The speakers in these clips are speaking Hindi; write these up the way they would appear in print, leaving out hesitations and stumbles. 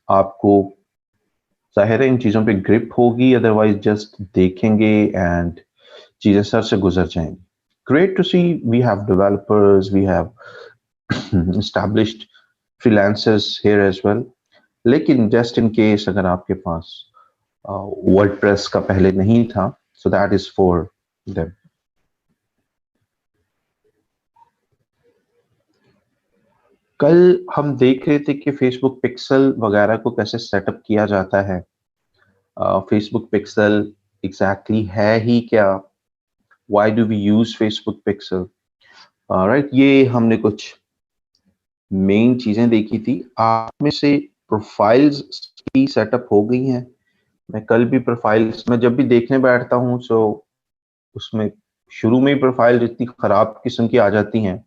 आपको जाहिर है इन चीज़ों पे ग्रिप होगी, अदरवाइज जस्ट देखेंगे एंड चीज़ें सर से गुजर जाएंगी. Great to see we have developers, we have established freelancers here as well. लेकिन just in case अगर आपके पास WordPress का पहले नहीं था, so that is for them. कल हम देख रहे थे कि Facebook पिक्सल वगैरह को कैसे सेटअप किया जाता है. Facebook पिक्सल एग्जैक्टली है ही क्या? Why do we use Facebook pixel? Right, ये हमने कुछ मेन चीजें देखी थी. आप में से प्रोफाइल्स की सेटअप हो गई हैं? मैं कल भी प्रोफाइल्स में जब भी देखने बैठता हूँ तो उसमें शुरू में ही प्रोफाइल इतनी खराब किस्म की आ जाती हैं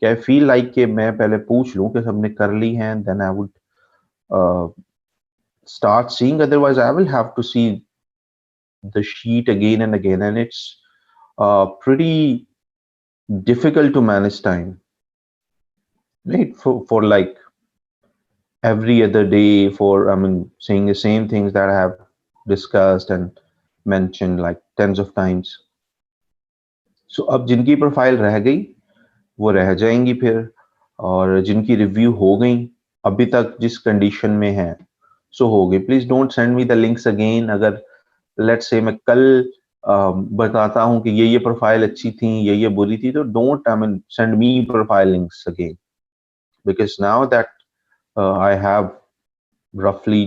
कि आई फील लाइक कि मैं पहले पूछ लूं कि सबने कर ली हैं, then I would start seeing, otherwise I will have to see the sheet again and again, and it's pretty difficult to manage time, right? For like every other day, for I mean saying the same things that I have discussed and mentioned like tens of times. So अब जिनकी प्रोफाइल रह गई वो रह जाएंगी फिर, और जिनकी रिव्यू हो गई अभी तक जिस कंडीशन में है सो हो गई. Please don't send me the links again. अगर लेट्स से मैं कल बताता हूं कि ये प्रोफाइल अच्छी थी, ये बुरी थी, तो don't I mean send me profile links again, because now that I have रफली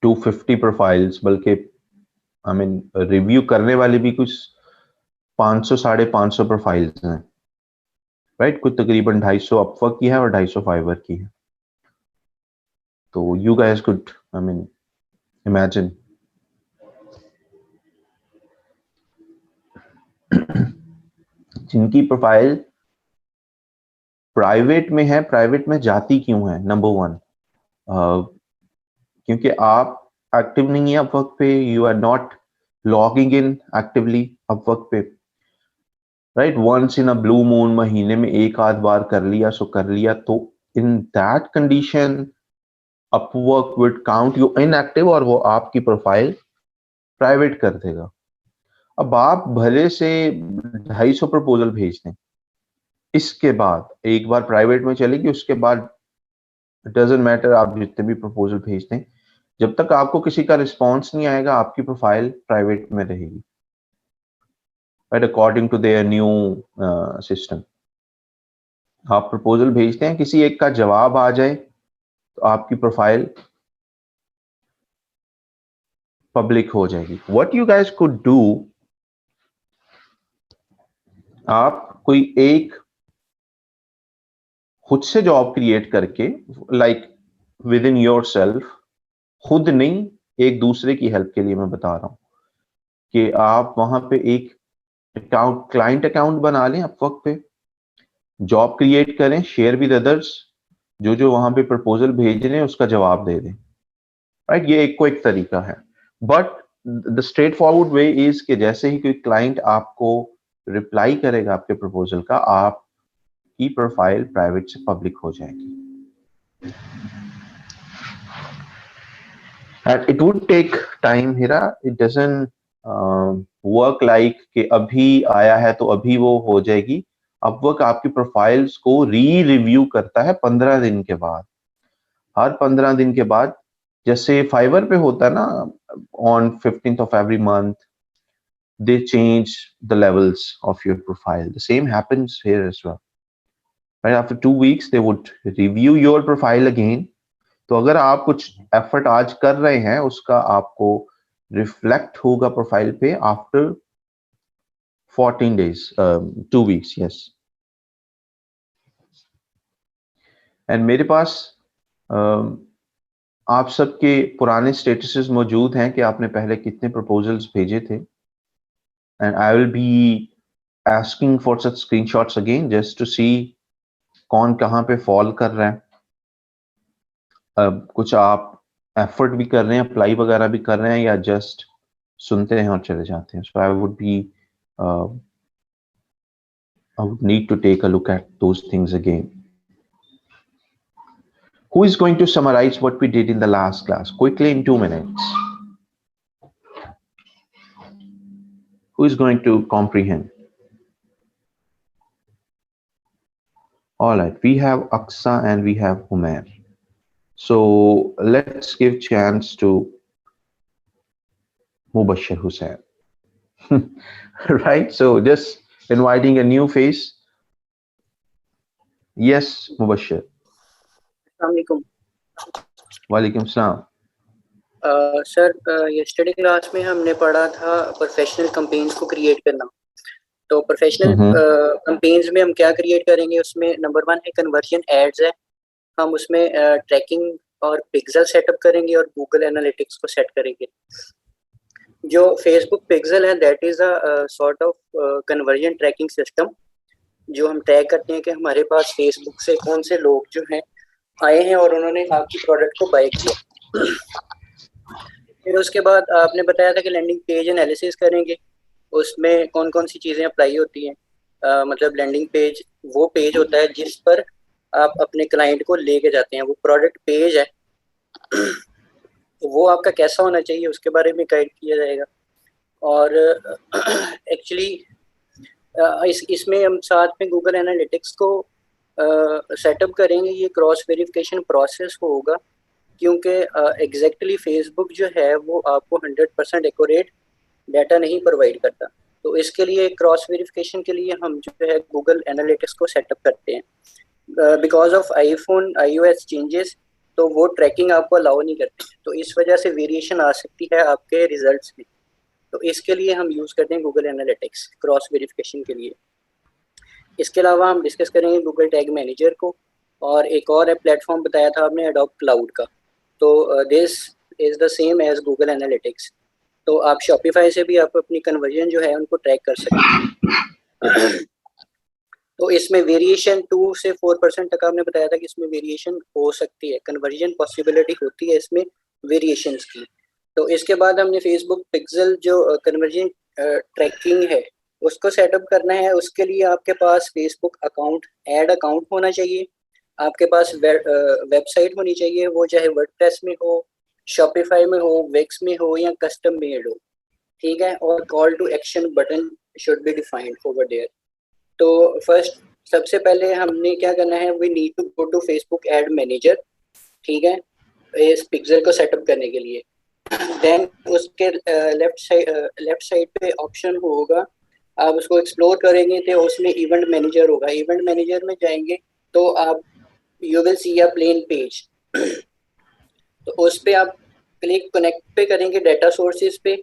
250 प्रोफाइल्स, बल्कि आई मीन रिव्यू करने वाली भी कुछ 500 550 प्रोफाइल्स हैं, राइट? कुछ तकरीबन 250 अपवर्क की है और 250 फाइवर की है. तो you guys could I mean imagine. जिनकी प्रोफाइल प्राइवेट में है, प्राइवेट में जाती क्यों है? नंबर वन, क्योंकि आप एक्टिव नहीं है अपवर्क पे, you are not logging in actively Upwork पे, right? Once in a blue moon महीने में एक आध बार कर लिया सो कर लिया, तो in that condition Upwork would count you inactive और वो आपकी प्रोफाइल प्राइवेट कर देगा. अब आप भले से 250 प्रपोजल भेज दें, इसके बाद एक बार प्राइवेट में चलेगी, उसके बाद डजंट मैटर आप जितने भी प्रपोजल भेज दें, जब तक आपको किसी का रिस्पॉन्स नहीं आएगा आपकी प्रोफाइल प्राइवेट में रहेगी, right? According to their new system. आप प्रपोजल भेजते हैं, किसी एक का जवाब आ जाए तो आपकी प्रोफाइल पब्लिक हो जाएगी. What you guys could do, आप कोई एक खुद से जॉब क्रिएट करके, like with in your self, खुद नहीं, एक दूसरे की हेल्प के लिए मैं बता रहा हूं कि आप वहां पे एक अकाउंट, क्लाइंट अकाउंट बना लें अपवर्क पे, जॉब क्रिएट करें, शेयर विद अदर्स, जो जो वहां पे प्रपोजल भेज रहे हैं उसका जवाब दे दें, राइट? ये एक को एक तरीका है. But the straight forward way is कि जैसे ही कोई क्लाइंट आपको रिप्लाई करेगा आपके प्रपोजल का, आपकी प्रोफाइल प्राइवेट से पब्लिक हो जाएगी. And it would take time Hira, it doesn't work like कि अभी आया है तो अभी वो हो जाएगी. अपवर्क आपकी प्रोफाइल्स को रिव्यू करता है 15 दिन के बाद. हर 15 दिन के बाद, जैसे फाइवर पे होता है ना, on 15th of every month they change the levels of your profile. The same happens here as well, right? After 2 weeks they would review your profile again. तो अगर आप कुछ एफर्ट आज कर रहे हैं उसका आपको रिफ्लेक्ट होगा प्रोफाइल पे after 14 days, 2 weeks, yes. And मेरे पास आप सबके पुराने स्टेटसेस मौजूद हैं कि आपने पहले कितने प्रपोजल्स भेजे थे, and I will be asking for such screenshots again just to see कौन कहाँ पे फॉल कर रहा है. कुछ आप एफर्ट भी कर रहे हैं, अप्लाई वगैरह भी कर रहे हैं, या जस्ट सुनते हैं और चले जाते हैं. So I would be I would need to take a look at those things again. Who is going to summarize what we did in the last class quickly in 2 minutes? Who is going to comprehend? All right, we have Aksa and we have Umair. So let's give chance to Mubashir Hussain. Right, so just inviting a new face. Yes, Mubashir. Assalamualaikum. Walaikum salam. Sir yesterday class में हमने पढ़ा था प्रोफेशनल कैंपेन्स को क्रिएट करना। तो प्रोफेशनल कैंपेन्स में हम क्या क्रिएट करेंगे, उसमें नंबर 1 है कन्वर्जन एड्स है। हम उसमें ट्रैकिंग और पिक्सल सेटअप करेंगे और गूगल एनालिटिक्स को सेट करेंगे। जो फेसबुक पिक्सल है that is a sort of conversion tracking system, जो हम ट्रैक करते हैं कि हमारे पास फेसबुक से कौन से लोग जो हैं आए हैं और उन्होंने आपकी प्रोडक्ट को बाय किया। फिर उसके बाद आपने बताया था कि लैंडिंग पेज एनालिसिस करेंगे, उसमें कौन कौन सी चीज़ें अप्लाई होती हैं। मतलब लैंडिंग पेज वो पेज होता है जिस पर आप अपने क्लाइंट को लेके जाते हैं, वो प्रोडक्ट पेज है। तो वो आपका कैसा होना चाहिए उसके बारे में गाइड किया जाएगा। और एक्चुअली इसमें हम साथ में गूगल एनालिटिक्स को सेटअप करेंगे। ये क्रॉस वेरिफिकेशन प्रोसेस होगा, क्योंकि एग्जैक्टली फेसबुक जो है वो आपको 100% एक्यूरेट डाटा नहीं प्रोवाइड करता। तो इसके लिए क्रॉस वेरिफिकेशन के लिए हम जो है गूगल एनालिटिक्स को सेटअप करते हैं। Because of iPhone iOS changes, तो वो ट्रैकिंग आपको अलाउ नहीं करते, तो इस वजह से वेरिएशन आ सकती है आपके रिजल्ट्स में। तो इसके लिए हम यूज़ करते हैं गूगल एनालिटिक्स क्रॉस वेरिफिकेशन के लिए। इसके अलावा हम डिस्कस करेंगे गूगल टैग मैनेजर को, और एक और है प्लेटफॉर्म बताया था आपने एडोब क्लाउड का। तो this is the same as Google analytics. तो आप शॉपिफाई से भी आप अपनी कन्वर्जन जो है उनको ट्रैक कर सकते हैं। तो इसमें वेरिएशन 2 से 4% तक आपने बताया था कि इसमें वेरिएशन हो सकती है, कन्वर्जन पॉसिबिलिटी होती है इसमें वेरिएशंस की। तो इसके बाद हमने फेसबुक पिक्सल जो कन्वर्जन ट्रैकिंग है उसको सेटअप करना है। उसके लिए आपके पास फेसबुक अकाउंट ऐड अकाउंट होना चाहिए, आपके पास वेबसाइट होनी चाहिए, वो चाहे वर्डप्रेस में हो, शॉपिफाई में हो, विक्स में हो या कस्टम मेड हो, ठीक है। और call to action button should be defined over there. तो फर्स्ट सबसे पहले हमने क्या करना है, we need to go to Facebook ad manager, ठीक है, इस पिक्सल को सेटअप करने के लिए। देन उसके लेफ्ट साइड पे ऑप्शन होगा, आप उसको एक्सप्लोर करेंगे तो उसमें इवेंट मैनेजर होगा। इवेंट मैनेजर में जाएंगे तो आप you will see a plain page. तो उस पे आप क्लिक कनेक्ट पे करेंगे, डाटा सोर्सेज पे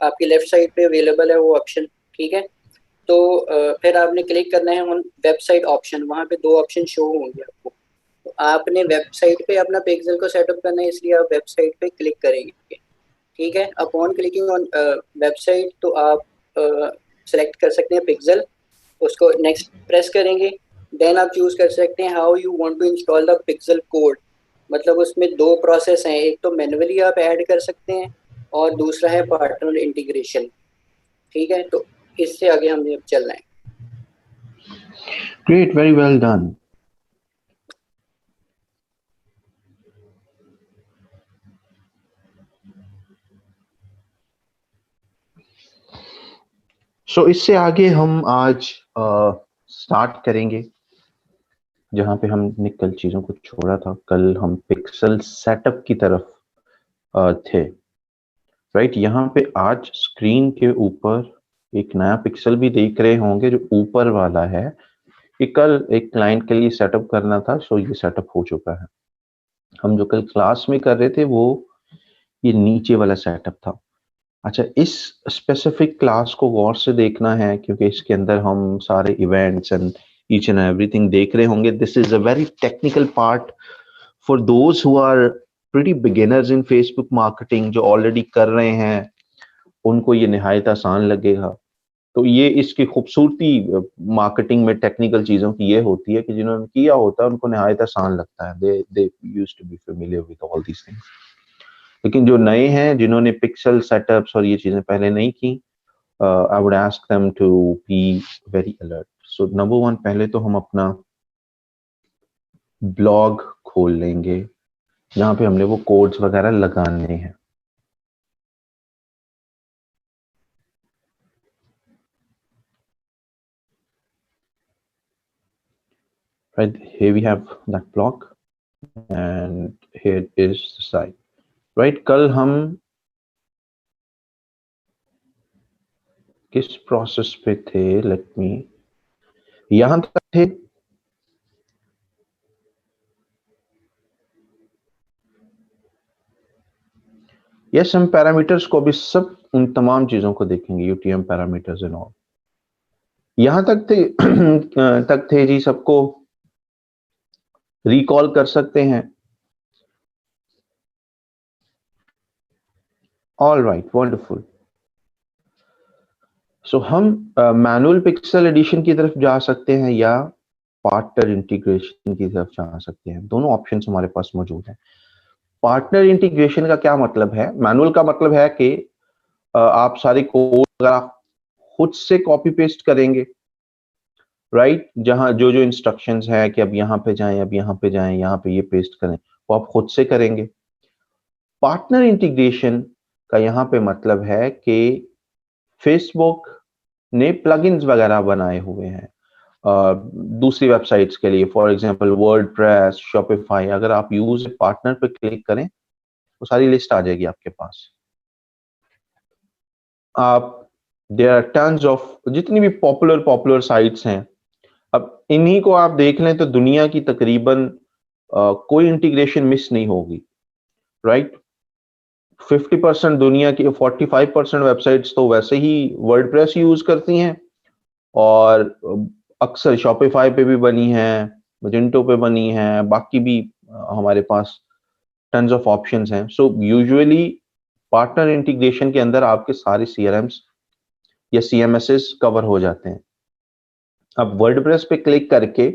आपकी लेफ्ट साइड पे अवेलेबल है वो ऑप्शन, ठीक है। तो फिर आपने क्लिक करना है ऑन वेबसाइट ऑप्शन, वहाँ पे 2 ऑप्शन शो होंगे आपको। तो आपने वेबसाइट पे अपना पिक्सल को सेटअप करना है, इसलिए आप वेबसाइट पे क्लिक करेंगे, ठीक है। अपॉन क्लिकिंग ऑन वेबसाइट तो आप सेलेक्ट कर सकते हैं पिक्सल, उसको नेक्स्ट प्रेस करेंगे। देन आप चूज कर सकते हैं how you want to install the pixel code. मतलब उसमें 2 प्रोसेस हैं, एक तो मैन्युअली आप ऐड कर सकते हैं और दूसरा है पार्टनर इंटीग्रेशन, ठीक है। तो इससे आगे हमें चलना है। Great, very well done. So इससे आगे हम आज स्टार्ट करेंगे जहां पे हमने कल चीजों को छोड़ा था। कल हम पिक्सल सेटअप की तरफ थे, राइट। यहाँ पे आज स्क्रीन के ऊपर एक नया पिक्सल भी देख रहे होंगे जो ऊपर वाला है। ये कल एक क्लाइंट के लिए सेटअप करना था, सो ये सेटअप हो चुका है। हम जो कल क्लास में कर रहे थे वो ये नीचे वाला सेटअप था। अच्छा, इस स्पेसिफिक क्लास को गौर से देखना है क्योंकि इसके अंदर हम सारे events and each and everything देख रहे होंगे। This is a very technical part for those who are pretty beginners in Facebook marketing. जो ऑलरेडी कर रहे हैं उनको ये निहायत आसान लगेगा। तो ये इसकी खूबसूरती मार्केटिंग में टेक्निकल चीजों की ये होती है कि जिन्होंने किया होता है उनको निहायत आसान लगता है। They used to be familiar with all these things. लेकिन जो नए हैं जिन्होंने पिक्सल सेटअप्स और ये चीजें पहले नहीं की, I would ask them to be very alert. So number 1, पहले तो हम अपना ब्लॉग खोल लेंगे जहाँ पे हमने वो कोड्स वगैरह लगाने हैं। Right, here we have that block and here is the site. Right, कल हम किस प्रोसेस पे थे? लेट मी, यहां तक थे। यस, हम पैरामीटर्स को भी सब उन तमाम चीजों को देखेंगे, यूटीएम पैरामीटर्स एंड ऑल। यहां तक थे तक थे जी, सबको रिकॉल कर सकते हैं? All right, wonderful. सो हम मैनुअल पिक्सल एडिशन की तरफ जा सकते हैं या पार्टनर इंटीग्रेशन की तरफ जा सकते हैं। दोनों ऑप्शंस हमारे पास मौजूद हैं। पार्टनर इंटीग्रेशन का क्या मतलब है? मैनुअल का मतलब है कि आप सारे कोड अगर आप खुद से कॉपी पेस्ट करेंगे, राइट, जहां जो जो इंस्ट्रक्शंस है कि अब यहाँ पे जाएं, अब यहाँ पे जाएं, यहाँ पे ये पेस्ट करें, वो आप खुद से करेंगे। पार्टनर इंटीग्रेशन का यहाँ पे मतलब है कि फेसबुक ने प्लगइन्स वगैरह बनाए हुए हैं दूसरी वेबसाइट्स के लिए, फॉर एग्जांपल वर्डप्रेस, शॉपिफाई। अगर आप यूज पार्टनर पे क्लिक करें तो सारी लिस्ट आ जाएगी आपके पास। आप देयर आर टन्स ऑफ जितनी भी पॉपुलर साइट्स हैं, अब इन्हीं को आप देख लें तो दुनिया की तकरीबन कोई इंटीग्रेशन मिस नहीं होगी, राइट। 50% दुनिया की 45% वेबसाइट्स तो वैसे ही वर्डप्रेस यूज करती हैं और अक्सर शॉपिफाई पे भी बनी है, मजेंटो पे बनी है, बाकी भी हमारे पास टन्स ऑफ ऑप्शंस हैं। सो यूजुअली पार्टनर इंटीग्रेशन के अंदर आपके सारे सीआरएम्स या सीएमएसएस कवर हो जाते हैं। अब वर्डप्रेस पे क्लिक करके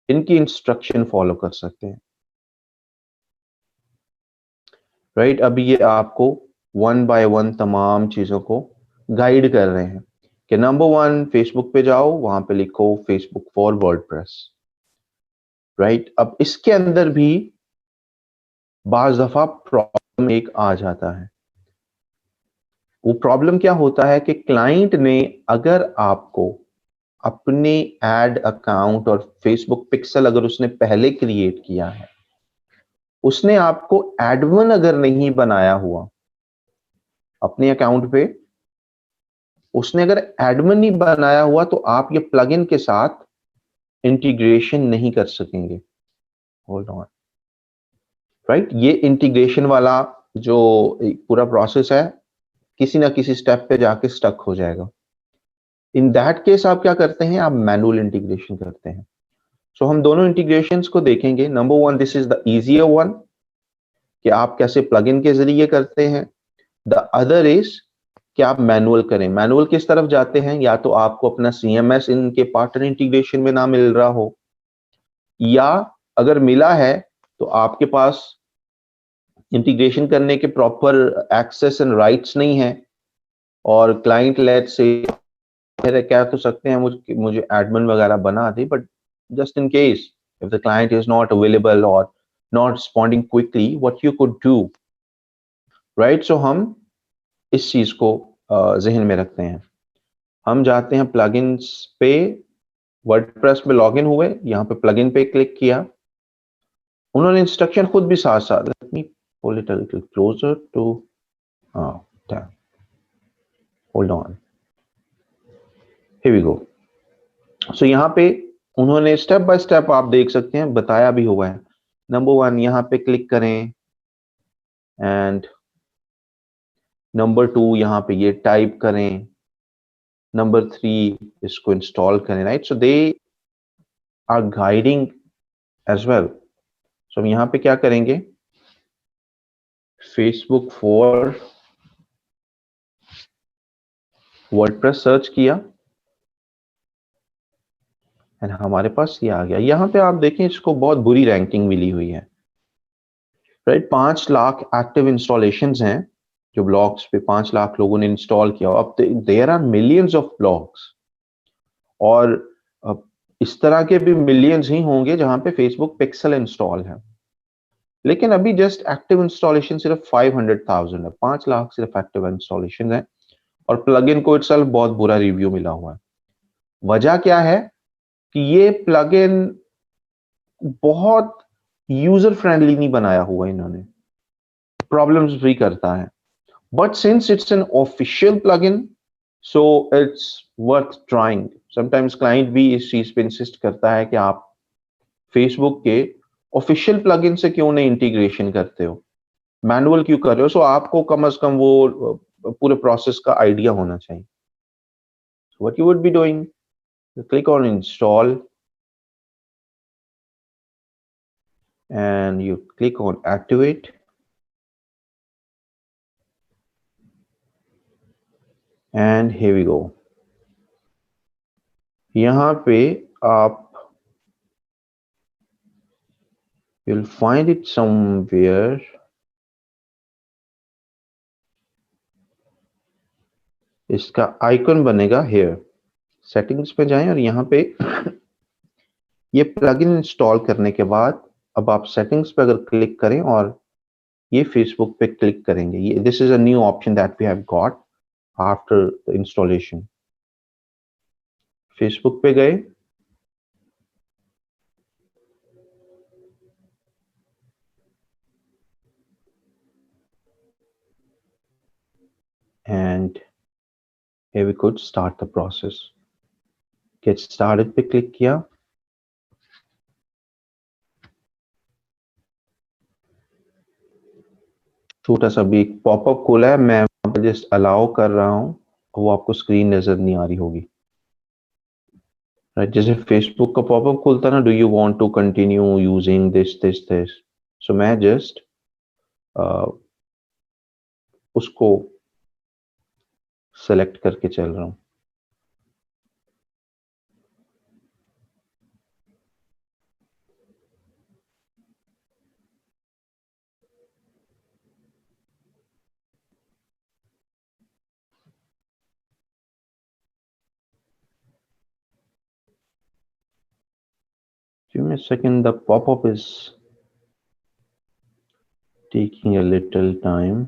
इनकी इंस्ट्रक्शन फॉलो कर सकते हैं, राइट। अभी ये आपको वन बाय वन तमाम चीजों को गाइड कर रहे हैं कि नंबर 1 फेसबुक पे जाओ, वहां पे लिखो फेसबुक फॉर वर्डप्रेस, राइट। अब इसके अंदर भी बाज दफा प्रॉब्लम एक आ जाता है। वो प्रॉब्लम क्या होता है कि क्लाइंट ने अगर आपको अपने एड अकाउंट और फेसबुक पिक्सल अगर उसने पहले क्रिएट किया है, उसने आपको एडमिन अगर नहीं बनाया हुआ अपने अकाउंट पे, उसने अगर एडमिन नहीं बनाया हुआ तो आप ये प्लगइन के साथ इंटीग्रेशन नहीं कर सकेंगे। Hold on, right. ये इंटीग्रेशन वाला जो पूरा प्रोसेस है किसी ना किसी स्टेप पे जाके स्टक हो जाएगा। इन दैट केस आप क्या करते हैं? आप मैनुअल इंटीग्रेशन करते हैं। सो हम दोनों इंटीग्रेशंस को देखेंगे। Number 1, this is the easier one कि आप कैसे प्लगइन के जरिए करते हैं। द अदर इज कि आप मैनुअल करें। मैनुअल किस तरफ जाते हैं? या तो आपको अपना सीएमएस इनके पार्टनर इंटीग्रेशन में ना मिल रहा हो, या अगर मिला है तो आपके पास इंटीग्रेशन करने के प्रॉपर एक्सेस एंड राइट्स नहीं है, और क्लाइंट लेट से कह तो सकते हैं मुझे एडमिन वगैरह बना दे, but just in case if the client is not available or not responding quickly, what you could do, right? So हम इस चीज को जहन में रखते हैं। हम जाते हैं प्लगइन्स पे, वर्डप्रेस में लॉगिन हुए, यहाँ पे प्लगइन पे क्लिक किया, उन्होंने इंस्ट्रक्शन खुद भी साथ साथ, let me pull it a little closer to, hold on, here we go. So यहाँ पे उन्होंने स्टेप बाय स्टेप आप देख सकते हैं बताया भी हुआ है। नंबर 1 यहाँ पे क्लिक करें एंड नंबर 2 यहाँ पे ये टाइप करें, नंबर 3 इसको इंस्टॉल करें, right. So they are guiding as well. So हम यहाँ पे क्या करेंगे? फेसबुक फॉर वर्डप्रेस सर्च किया एंड हमारे पास ये आ गया। यहाँ पे आप देखें इसको बहुत बुरी रैंकिंग मिली हुई है, राइट। 5 लाख एक्टिव इंस्टॉलेशंस हैं जो ब्लॉग्स पे 5 लाख लोगों ने इंस्टॉल किया। अब there are millions of blogs, और इस तरह के भी मिलियंस ही होंगे जहां पे फेसबुक पिक्सल इंस्टॉल है, लेकिन अभी जस्ट एक्टिव इंस्टॉलेशन सिर्फ 500,000 है, 5 लाख सिर्फ एक्टिव इंस्टॉलेशन है, और प्लगइन को इटसेल्फ बहुत बुरा रिव्यू मिला हुआ है। वजह क्या है कि ये प्लगइन बहुत यूजर फ्रेंडली नहीं बनाया हुआ इन्होंने, प्रॉब्लम्स भी करता है। But since it's an official plugin, so it's worth trying. Sometimes client भी इस चीज पे इंसिस्ट करता है कि आप फेसबुक के ऑफिशियल प्लगइन से क्यों नहीं इंटीग्रेशन करते हो, मैनुअल क्यों कर रहे हो। सो आपको कम से कम वो पूरे प्रोसेस का आइडिया होना चाहिए। So what you would be doing, you click on install and you click on activate, and here we go। यहाँ पे आप you'll find it somewhere, इसका आइकन बनेगा here। सेटिंग्स पे जाएं और यहाँ पे ये प्लगइन इंस्टॉल करने के बाद अब आप सेटिंग्स पे अगर क्लिक करें और ये फेसबुक पे क्लिक करेंगे, ये this is a new option that we have got after the installation. Facebook पे गए, and here we could start the process। get started पे क्लिक किया, छोटा सा भी एक पॉपअप खोला है, मैं वहां पे जस्ट अलाउ कर रहा हूं, वो आपको स्क्रीन नजर नहीं आ रही होगी, राइट। जैसे फेसबुक का पॉपअप खुलता ना, do you want to continue using this this this, so मैं जस्ट उसको सेलेक्ट करके चल रहा हूं। Give me a second, the pop-up is taking a little time।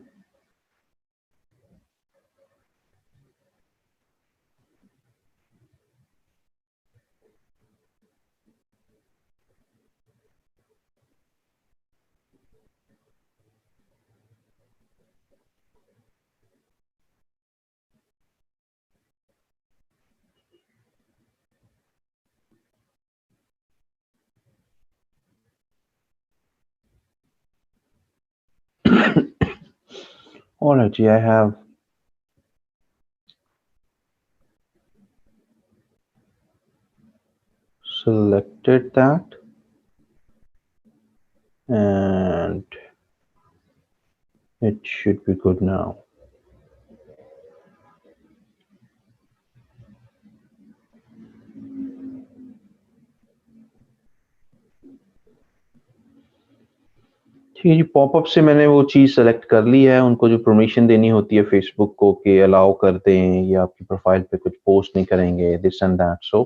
Alright, I have selected that and it should be good now। ठीक है जी, पॉपअप से मैंने वो चीज सेलेक्ट कर ली है। उनको जो परमिशन देनी होती है फेसबुक को कि अलाउ कर दें या आपकी प्रोफाइल पे कुछ पोस्ट नहीं करेंगे, this and that, so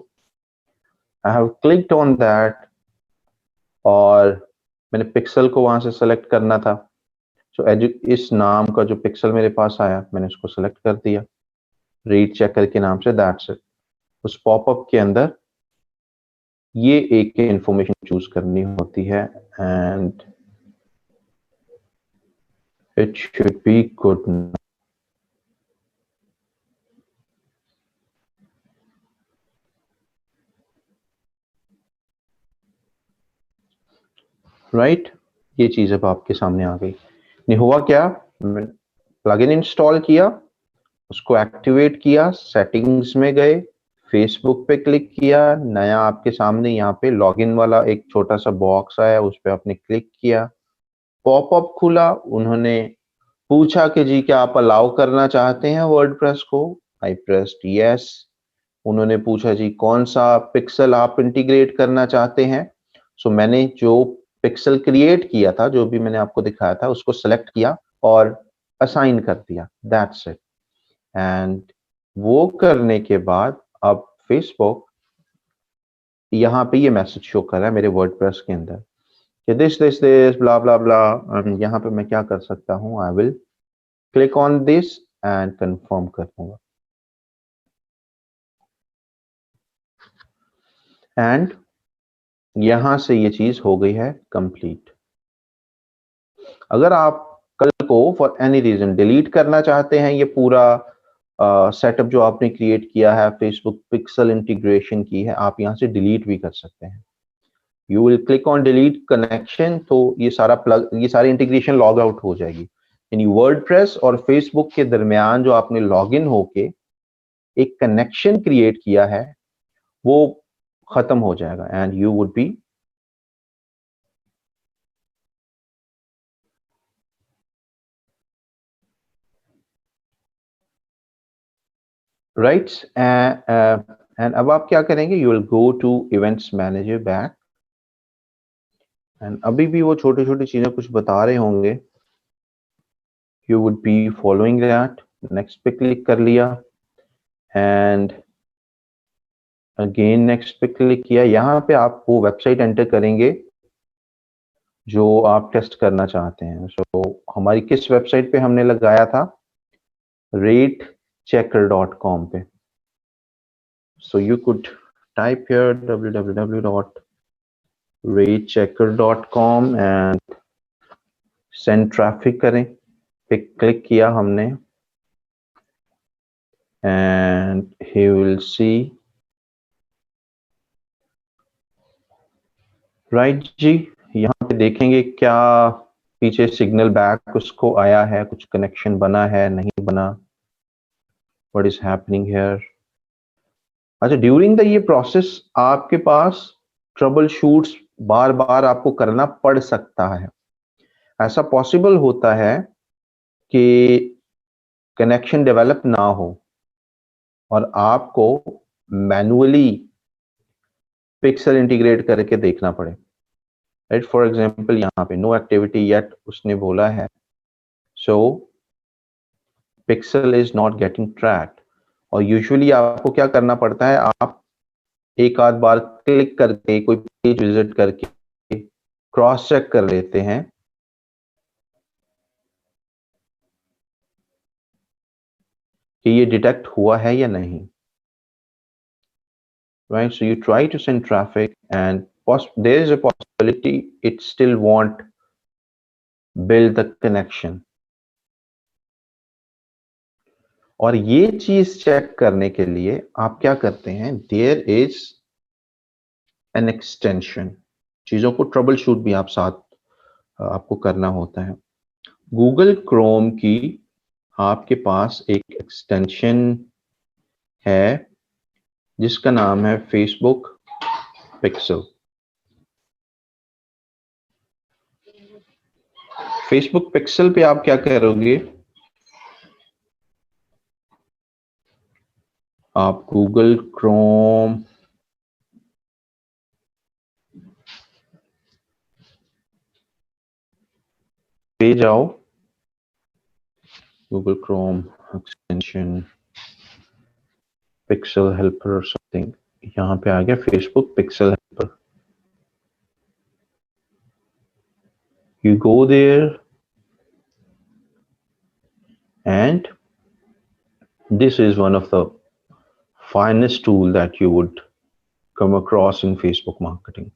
I have clicked on that. और मैंने पिक्सल को वहां से सेलेक्ट करना था, सो इस नाम का जो पिक्सल मेरे पास आया मैंने उसको सेलेक्ट कर दिया, रीड चेकर के नाम से, दैट्स इट। उस पॉपअप के अंदर ये एक इंफॉर्मेशन चूज करनी होती है and it should be good. Right, ये चीज अब आपके सामने आ गई। नहीं हुआ क्या, प्लगइन इंस्टॉल किया, उसको एक्टिवेट किया, सेटिंग्स में गए, फेसबुक पे क्लिक किया, नया आपके सामने यहाँ पे लॉगिन वाला एक छोटा सा बॉक्स आया, उस पर आपने क्लिक किया, पॉपअप खुला, उन्होंने पूछा कि जी क्या आप अलाउ करना चाहते हैं वर्डप्रेस को, आई प्रेस्ड यस। उन्होंने पूछा जी कौन सा पिक्सल आप इंटीग्रेट करना चाहते हैं, सो मैंने जो पिक्सल क्रिएट किया था, जो भी मैंने आपको दिखाया था, उसको सेलेक्ट किया और असाइन कर दिया, दैट्स इट। एंड वो करने के बाद अब फेसबुक यहाँ पे ये मैसेज शो कर रहा है मेरे वर्डप्रेस के अंदर कि दिस ब्ला ब्ला ब्ला। यहाँ पे मैं क्या कर सकता हूँ, I will click on this and confirm कर दूंगा एंड यहां से ये चीज हो गई है कंप्लीट। अगर आप कल को फॉर एनी रीजन डिलीट करना चाहते हैं ये पूरा सेटअप जो आपने क्रिएट किया है, फेसबुक पिक्सल इंटीग्रेशन की है, आप यहां से डिलीट भी कर सकते हैं। You will click on delete connection, तो ये सारी इंटीग्रेशन लॉग आउट हो जाएगी। यानी वर्डप्रेस और फेसबुक के दरमियान जो आपने लॉग इन होके एक कनेक्शन क्रिएट किया है वो खत्म हो जाएगा and you would be right. And अब आप क्या करेंगे, you will go to events manager back and अभी भी वो छोटी छोटी चीजें कुछ बता रहे होंगे, you would be following that. Next पे क्लिक कर लिया एंड अगेन नेक्स्ट पे क्लिक किया। यहाँ पे आप वो वेबसाइट एंटर करेंगे जो आप टेस्ट करना चाहते हैं। सो हमारी किस वेबसाइट पे हमने लगाया था, ratechecker.com पे। So you could type here www.ratechecker.com and send traffic करें, पे क्लिक किया हमने and he will see right जी। यहाँ पे देखेंगे क्या पीछे सिग्नल बैक उसको आया है, कुछ कनेक्शन बना है नहीं बना, व्हाट इज हैपनिंग हियर। अच्छा, ड्यूरिंग द ये प्रोसेस आपके पास ट्रबल शूट्स बार बार आपको करना पड़ सकता है। ऐसा पॉसिबल होता है कि कनेक्शन डेवलप ना हो और आपको मैनुअली पिक्सल इंटीग्रेट करके देखना पड़े। राइट, फॉर एग्जांपल यहाँ पे नो एक्टिविटी येट उसने बोला है, so pixel is not getting tracked. और यूजुअली आपको क्या करना पड़ता है, आप एक आध बार क्लिक करके कोई पेज विजिट करके क्रॉस चेक कर लेते हैं कि ये डिटेक्ट हुआ है या नहीं। Right, so you try to send traffic and there is a possibility it still won't build the connection। और ये चीज चेक करने के लिए आप क्या करते हैं, there is an extension। चीजों को ट्रबल शूट भी आप साथ आपको करना होता है। गूगल क्रोम की आपके पास एक एक्सटेंशन है जिसका नाम है फेसबुक पिक्सल। फेसबुक पिक्सल पे आप क्या करोगे, आप गूगल क्रोम पे जाओ, Google Chrome extension pixel helper और समथिंग, यहाँ पे आ गया Facebook pixel helper. You go there and this is one of the finest tool that you would come across in Facebook marketing।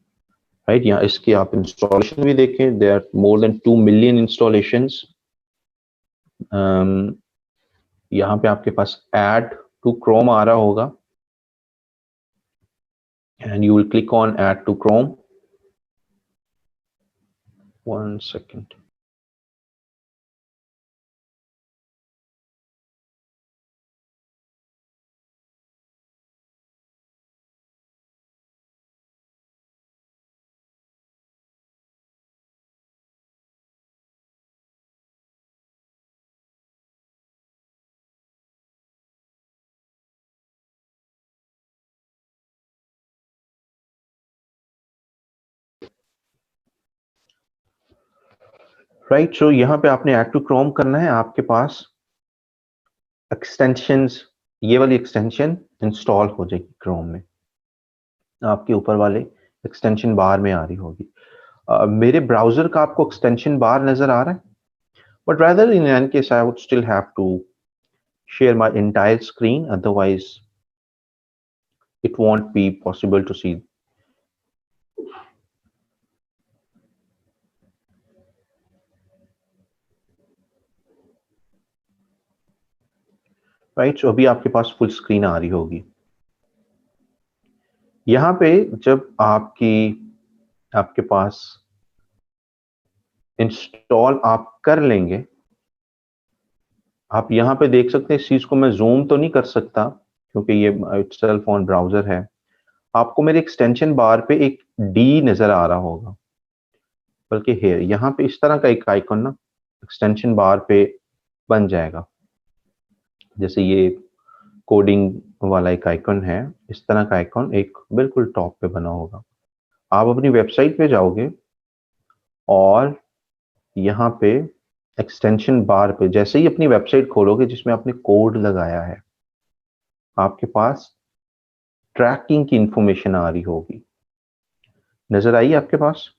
Right, यहाँ इसकी आप इंस्टॉलेशन भी देखें, there are more than 2 million installations. यहाँ पे आपके पास ऐड टू क्रोम आ रहा होगा and you will click on add to Chrome. 1 second। Right, so यहाँ पे आपने ऐड टू क्रोम करना है, आपके पास एक्सटेंशंस, ये वाली एक्सटेंशन इंस्टॉल हो जाएगी क्रोम में। आपके ऊपर वाले एक्सटेंशन बार में आ रही होगी। मेरे ब्राउजर का आपको एक्सटेंशन बार नजर आ रहा है, but rather in any case I would still have to share my entire screen, otherwise it won't be possible to see. Right, so अभी आपके पास फुल स्क्रीन आ रही होगी। यहाँ पे जब आपके पास इंस्टॉल आप कर लेंगे, आप यहाँ पे देख सकते हैं, इस चीज को मैं जूम तो नहीं कर सकता क्योंकि ये इटसेल्फ ऑन ब्राउजर है। आपको मेरे एक्सटेंशन बार पे एक डी नजर आ रहा होगा, बल्कि हेयर यहाँ पे इस तरह का एक आइकन ना एक्सटेंशन बार पे बन जाएगा। जैसे ये कोडिंग वाला एक आइकन है, इस तरह का आइकन एक बिल्कुल टॉप पे बना होगा। आप अपनी वेबसाइट पे जाओगे और यहाँ पे एक्सटेंशन बार पे जैसे ही अपनी वेबसाइट खोलोगे जिसमें आपने कोड लगाया है, आपके पास ट्रैकिंग की इंफॉर्मेशन आ रही होगी। नजर आई आपके पास?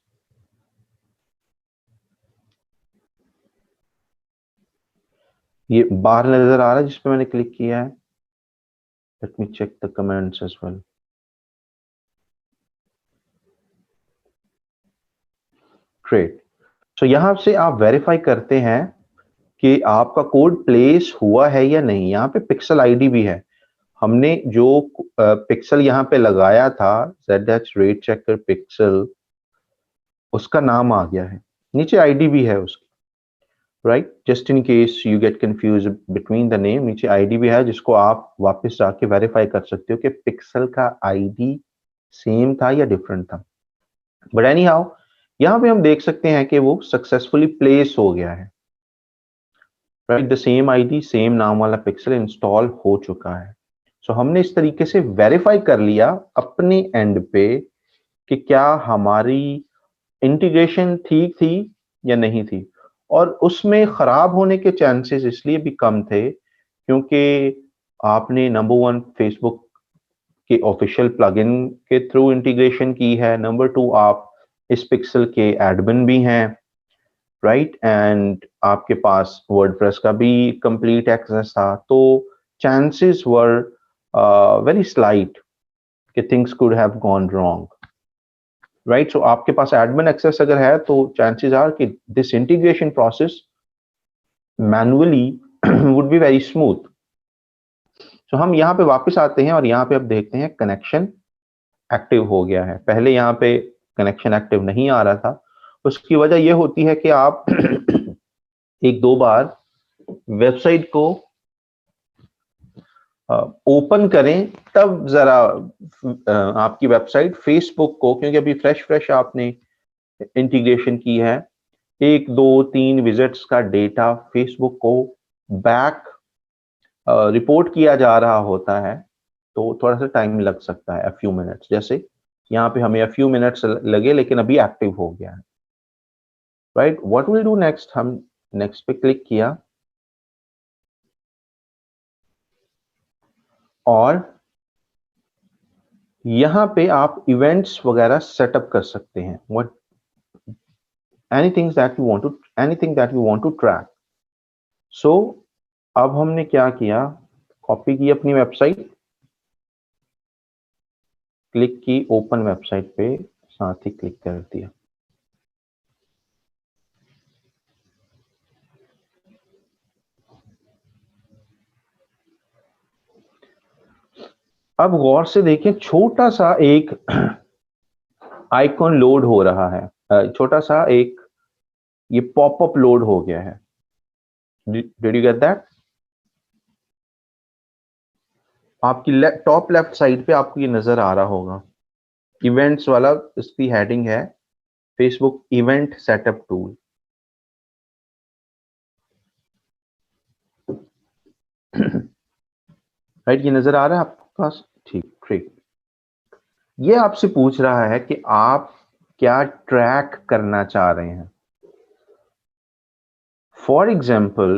ये बार नजर आ रहा है जिसपे मैंने क्लिक किया है। Let me check the comments as well. Great. So यहां से आप वेरीफाई करते हैं कि आपका कोड प्लेस हुआ है या नहीं। यहाँ पे पिक्सल आईडी भी है। हमने जो पिक्सल यहाँ पे लगाया था ZH रेट चेकर पिक्सल, उसका नाम आ गया है, नीचे आईडी भी है उसकी। Right, just in case you get confuse between the name, नीचे आईडी भी है जिसको आप वापस जाके वेरीफाई कर सकते हो कि पिक्सल का आईडी सेम था या डिफरेंट था। बट एनी हाउ यहाँ पे हम देख सकते हैं कि वो सक्सेसफुली प्लेस हो गया है। Right, the same ID same नाम वाला पिक्सल इंस्टॉल हो चुका है। सो हमने इस तरीके से वेरीफाई कर लिया अपने एंड पे कि क्या हमारी इंटीग्रेशन ठीक थी या नहीं थी। और उसमें खराब होने के चांसेस इसलिए भी कम थे क्योंकि आपने नंबर वन फेसबुक के ऑफिशियल प्लगइन के थ्रू इंटीग्रेशन की है, नंबर टू आप इस पिक्सल के एडमिन भी हैं, राइट, एंड आपके पास वर्डप्रेस का भी कंप्लीट एक्सेस था। तो चांसेस वर वेरी स्लाइट कि things could have gone wrong. Right, so आपके पास एडमिन एक्सेस अगर है तो चांसेस आर कि this integration process manually would be very smooth. So हम यहाँ पे वापस आते हैं और यहाँ पे अब देखते हैं कनेक्शन एक्टिव हो गया है। पहले यहाँ पे कनेक्शन एक्टिव नहीं आ रहा था। उसकी वजह यह होती है कि आप एक दो बार वेबसाइट को ओपन करें तब जरा आपकी वेबसाइट फेसबुक को, क्योंकि अभी फ्रेश आपने इंटीग्रेशन की है, एक दो तीन विजिट्स का डेटा फेसबुक को बैक रिपोर्ट किया जा रहा होता है, तो थोड़ा सा टाइम लग सकता है, अ फ्यू मिनट्स। जैसे यहाँ पे हमें अ फ्यू मिनट्स लगे लेकिन अभी एक्टिव हो गया है। Right, what will do next, हम नेक्स्ट पे क्लिक किया और यहाँ पे आप इवेंट्स वगैरह सेटअप कर सकते हैं। What anything that you want to track. So अब हमने क्या किया, कॉपी की अपनी वेबसाइट, क्लिक की ओपन वेबसाइट पे, साथ ही क्लिक कर दिया। अब गौर से देखिए, छोटा सा एक आइकॉन लोड हो रहा है, छोटा सा एक ये पॉपअप लोड हो गया है। Did you get that? आपकी टॉप लेफ्ट साइड पे आपको ये नजर आ रहा होगा, इवेंट्स वाला, इसकी हेडिंग है Facebook event setup tool. Right, ये नजर आ रहा है आपके पास? ठीक, ग्रेट। ये आपसे पूछ रहा है कि आप क्या ट्रैक करना चाह रहे हैं। फॉर एग्जाम्पल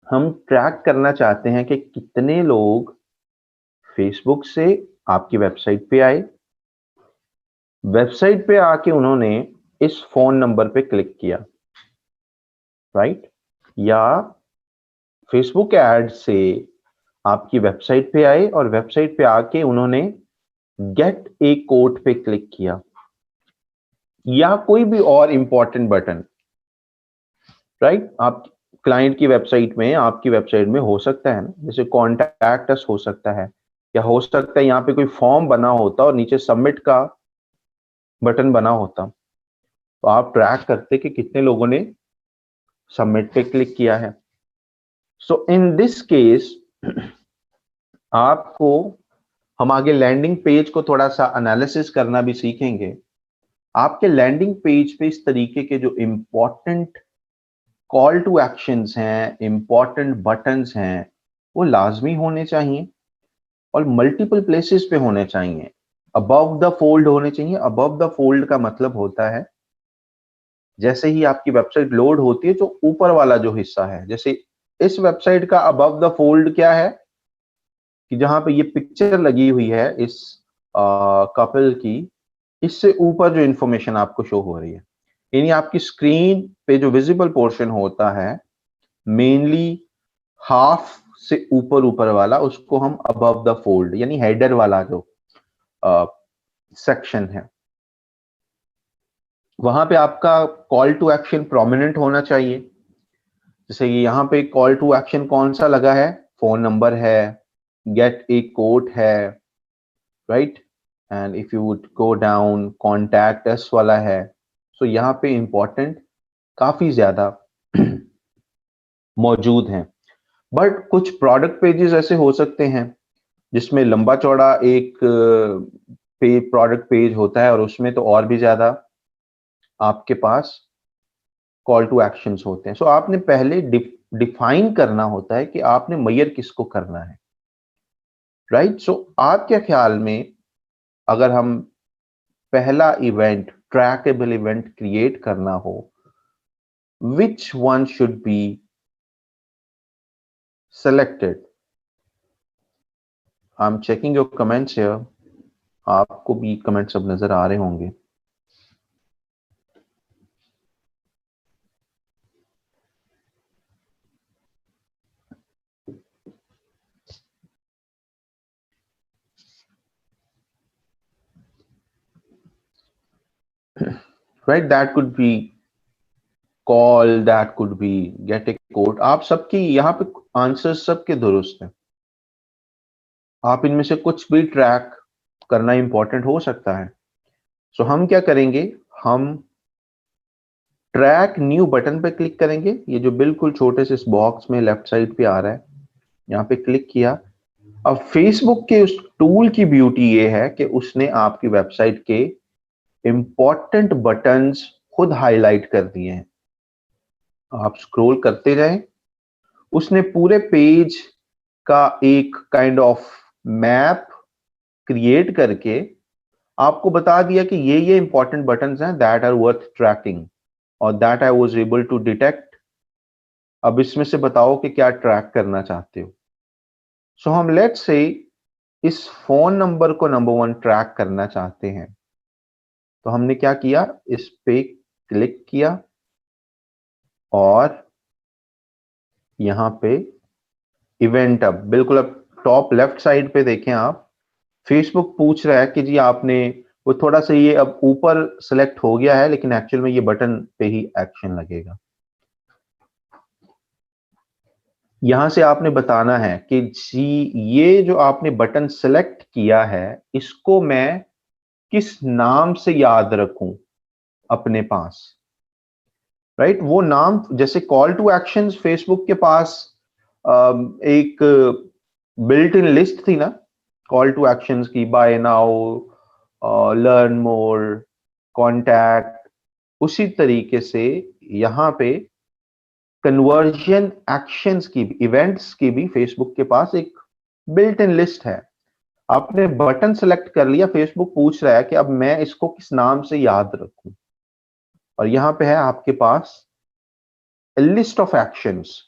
हम ट्रैक करना चाहते हैं कि कितने लोग फेसबुक से आपकी वेबसाइट पे आए, वेबसाइट पे आके उन्होंने इस फोन नंबर पे क्लिक किया, राइट? या फेसबुक एड से आपकी वेबसाइट पे आए और वेबसाइट पे आके उन्होंने गेट ए कोट पे क्लिक किया, या कोई भी और इंपॉर्टेंट बटन, राइट? आप क्लाइंट की वेबसाइट में, आपकी वेबसाइट में हो सकता है ना, जैसे कॉन्टैक्ट अस हो सकता है, या हो सकता है यहाँ पे कोई फॉर्म बना होता और नीचे सबमिट का बटन बना होता, तो आप ट्रैक करते कि कितने लोगों ने सबमिट पे क्लिक किया है। सो इन दिस केस आपको, हम आगे लैंडिंग पेज को थोड़ा सा एनालिसिस करना भी सीखेंगे। आपके लैंडिंग पेज पे इस तरीके के जो इंपॉर्टेंट कॉल टू एक्शंस हैं, इंपॉर्टेंट बटन्स हैं, वो लाजमी होने चाहिए और मल्टीपल प्लेसेस पे होने चाहिए। अबव द फोल्ड होने चाहिए। अबव द फोल्ड का मतलब होता है जैसे ही आपकी वेबसाइट लोड होती है, जो ऊपर वाला जो हिस्सा है, जैसे इस वेबसाइट का अबव द फोल्ड क्या है कि जहां पे ये पिक्चर लगी हुई है इस कपल की, इससे ऊपर जो इंफॉर्मेशन आपको शो हो रही है, यानी आपकी स्क्रीन पे जो विजिबल पोर्शन होता है मेनली हाफ से ऊपर ऊपर वाला, उसको हम अबव द फोल्ड यानी हेडर वाला जो सेक्शन है, वहां पे आपका कॉल टू एक्शन प्रोमिनेंट होना चाहिए। जैसे कि यहाँ पे कॉल टू एक्शन कौन सा लगा है, फोन नंबर है, गेट ए कोट है, right? And if you would go down, contact us वाला है। सो यहाँ पे इंपॉर्टेंट काफी ज्यादा मौजूद हैं। बट कुछ प्रोडक्ट पेजेस ऐसे हो सकते हैं जिसमें लंबा चौड़ा एक प्रोडक्ट पेज होता है और उसमें तो और भी ज्यादा आपके पास कॉल टू एक्शंस होते हैं। सो आपने पहले डिफाइन करना होता है कि आपने मेजर किसको करना है, राइट? सो आपके ख्याल में अगर हम पहला इवेंट, ट्रैकेबल इवेंट क्रिएट करना हो, which one should be selected? I am checking your comments here. आपको भी कमेंट्स अब नजर आ रहे होंगे। Right, that could be call, that could be gate a code. आप सबकी यहाँ पे आंसर्स सबके दुरुस्त हैं। आप इनमें से कुछ भी ट्रैक करना इंपॉर्टेंट हो सकता है। सो हम क्या करेंगे, हम ट्रैक न्यू बटन पे क्लिक करेंगे, ये जो बिल्कुल छोटे से इस बॉक्स में लेफ्ट साइड पे आ रहा है, यहाँ पे क्लिक किया। अब फेसबुक के उस टूल की ब्यूटी ये है कि उसने आपकी वेबसाइट के इंपॉर्टेंट बटन्स खुद हाईलाइट कर दिए हैं। आप स्क्रॉल करते जाएं, उसने पूरे पेज का एक काइंड ऑफ मैप क्रिएट करके आपको बता दिया कि ये इंपॉर्टेंट बटन्स हैं दैट आर वर्थ ट्रैकिंग और that I was able to detect. अब इसमें से बताओ कि क्या ट्रैक करना चाहते हो। सो हम लेट्स से इस फोन नंबर को नंबर 1 ट्रैक करना चाहते हैं, तो हमने क्या किया, इस पे क्लिक किया और यहां पे इवेंट, अब बिल्कुल अब टॉप लेफ्ट साइड पे देखें आप, फेसबुक पूछ रहा है कि जी आपने, वो थोड़ा सा ये अब ऊपर सेलेक्ट हो गया है लेकिन एक्चुअल में ये बटन पे ही एक्शन लगेगा। यहां से आपने बताना है कि जी ये जो आपने बटन सेलेक्ट किया है इसको मैं किस नाम से याद रखूं अपने पास, राइट? वो नाम, जैसे कॉल टू एक्शंस फेसबुक के पास एक बिल्ट इन लिस्ट थी ना कॉल टू एक्शंस की, buy now, learn more, contact, उसी तरीके से यहां पे कन्वर्जन एक्शंस की, इवेंट्स की भी फेसबुक के पास एक बिल्ट इन लिस्ट है। आपने बटन सेलेक्ट कर लिया, फेसबुक पूछ रहा है कि अब मैं इसको किस नाम से याद रखूं, और यहां पे है आपके पास लिस्ट ऑफ एक्शंस।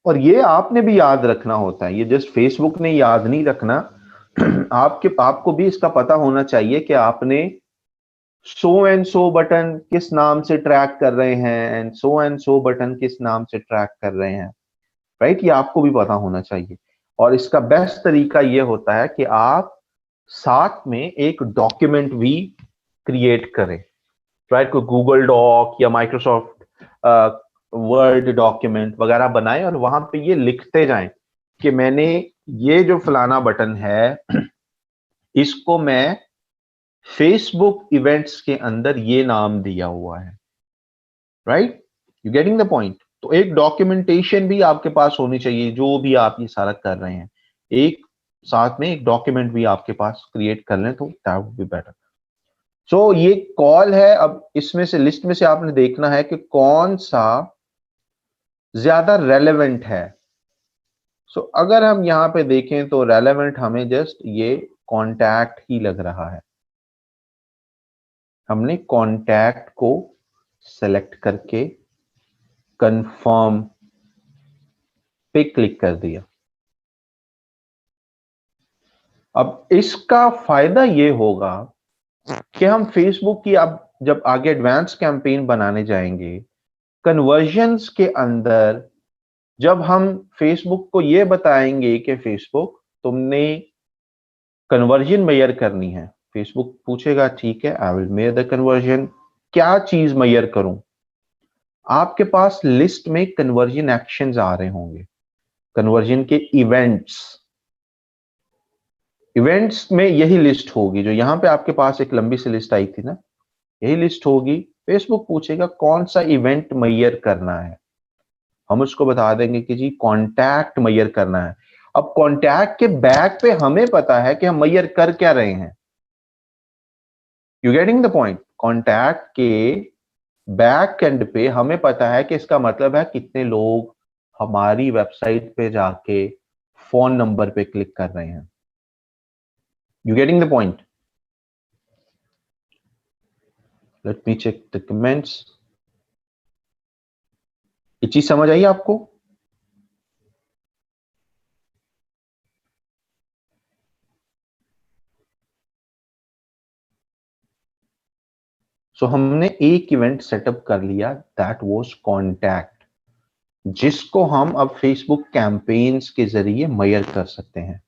और ये आपने भी याद रखना होता है, ये जस्ट फेसबुक ने याद नहीं रखना, आपको भी इसका पता होना चाहिए कि आपने सो एंड सो बटन किस नाम से ट्रैक कर रहे हैं एंड सो बटन किस नाम से ट्रैक कर रहे हैं, राइट? ये आपको भी पता होना चाहिए। और इसका बेस्ट तरीका ये होता है कि आप साथ में एक डॉक्यूमेंट भी क्रिएट करें, राइट? कोई गूगल डॉक या माइक्रोसॉफ्ट वर्ड डॉक्यूमेंट वगैरह बनाएं और वहां पे ये लिखते जाएं कि मैंने ये जो फलाना बटन है इसको मैं फेसबुक इवेंट्स के अंदर ये नाम दिया हुआ है, right? You getting the point? तो एक डॉक्यूमेंटेशन भी आपके पास होनी चाहिए जो भी आप ये सारा कर रहे हैं, एक साथ में एक डॉक्यूमेंट भी आपके पास क्रिएट कर लें तो दैट वुड बी बेटर। सो ये कॉल है, अब इसमें से लिस्ट में से आपने देखना है कि कौन सा ज्यादा रेलेवेंट है। सो अगर हम यहां पे देखें तो रेलेवेंट हमें जस्ट ये कॉन्टैक्ट ही लग रहा है। हमने कॉन्टैक्ट को सेलेक्ट करके कंफर्म पे क्लिक कर दिया। अब इसका फायदा ये होगा कि हम फेसबुक की अब जब आगे एडवांस कैंपेन बनाने जाएंगे, कन्वर्जन्स के अंदर जब हम फेसबुक को ये बताएंगे कि फेसबुक तुमने कन्वर्जन मेजर करनी है, फेसबुक पूछेगा ठीक है I will measure the conversion, क्या चीज मेजर करूं? आपके पास लिस्ट में कन्वर्जन एक्शंस आ रहे होंगे, कन्वर्जन के इवेंट्स में यही लिस्ट होगी जो यहां पे आपके पास एक लंबी सी लिस्ट आई थी ना, यही लिस्ट होगी। फेसबुक पूछेगा कौन सा इवेंट मेजर करना है, हम उसको बता देंगे कि जी कॉन्टैक्ट मेजर करना है। अब कॉन्टैक्ट के बैक पे हमें पता है कि हम मेजर कर क्या रहे हैं। You getting the point? Contact के बैक एंड पे हमें पता है कि इसका मतलब है कितने लोग हमारी वेबसाइट पे जाके फोन नंबर पे क्लिक कर रहे हैं। You getting the point? Let me check the comments. ये चीज समझ आई आपको? सो हमने एक इवेंट सेटअप कर लिया, दैट वाज कॉन्टैक्ट, जिसको हम अब फेसबुक कैंपेन्स के जरिए मेजर कर सकते हैं।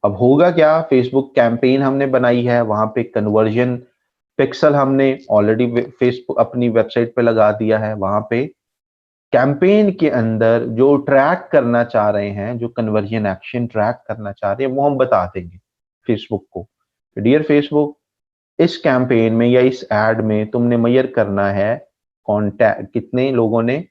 अब होगा क्या, फेसबुक कैंपेन हमने बनाई है, वहां पे कन्वर्जन पिक्सल हमने ऑलरेडी फेसबुक अपनी वेबसाइट पे लगा दिया है, वहां पे कैंपेन के अंदर जो ट्रैक करना चाह रहे हैं, जो कन्वर्जन एक्शन ट्रैक करना चाह रहे हैं, वो हम बता देंगे फेसबुक को, डियर फेसबुक इस कैंपेन में या इस एड में तुमने मेजर करना है कॉन्टैक्ट, कितने लोगों ने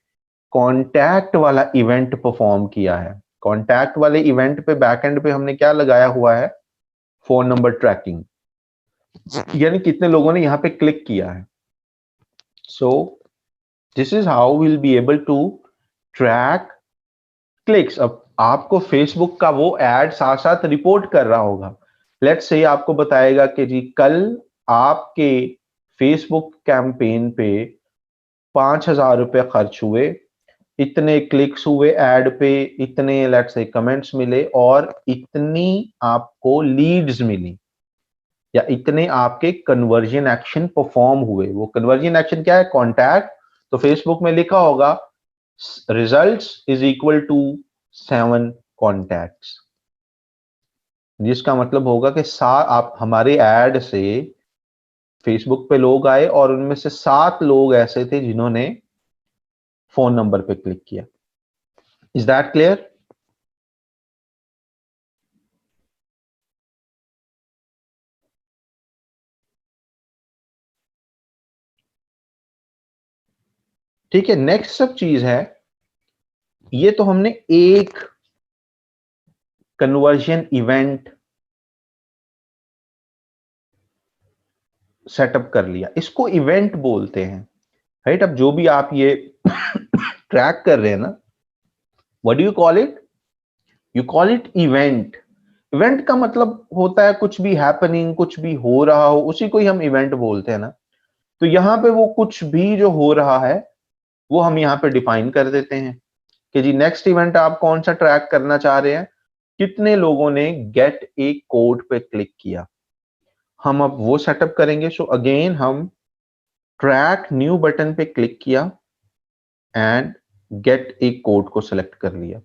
कॉन्टैक्ट वाला इवेंट परफॉर्म किया है। कॉन्टैक्ट वाले इवेंट पे बैकएंड पे हमने क्या लगाया हुआ है, फोन नंबर ट्रैकिंग, यानी कितने लोगों ने यहां पे क्लिक किया है। So this is how will be able to track clicks. अब आपको फेसबुक का वो एड साथ साथ रिपोर्ट कर रहा होगा, लेट्स से आपको बताएगा कि जी कल आपके फेसबुक कैंपेन पे 5,000 रुपए खर्च हुए, इतने क्लिक्स हुए एड पे, इतने लेट्स से कमेंट्स मिले और इतनी आपको लीड्स मिली, या इतने आपके कन्वर्जन एक्शन परफॉर्म हुए। वो कन्वर्जन एक्शन क्या है, कॉन्टैक्ट, तो फेसबुक में लिखा होगा results is equal to 7 contacts, जिसका मतलब होगा कि आप हमारे ऐड से फेसबुक पे लोग आए और उनमें से 7 लोग ऐसे थे जिन्होंने फोन नंबर पे क्लिक किया। Is that clear? ठीक है, नेक्स्ट सब चीज है, ये तो हमने एक कन्वर्जन इवेंट सेटअप कर लिया, इसको इवेंट बोलते हैं, राइट? अब जो भी आप ये ट्रैक कर रहे हैं ना, what do you call it? You call it event. Event का मतलब होता है कुछ भी हैपनिंग, कुछ भी हो रहा हो, उसी को ही हम इवेंट बोलते हैं ना। तो यहां पे वो कुछ भी जो हो रहा है वो हम यहाँ पे डिफाइन कर देते हैं, कि जी नेक्स्ट इवेंट आप कौन सा ट्रैक करना चाह रहे हैं, कितने लोगों ने गेट ए कोड पे क्लिक किया, हम अब वो सेटअप करेंगे। सो अगेन हम ट्रैक न्यू बटन पे क्लिक किया एंड गेट ए कोड को सिलेक्ट कर लिया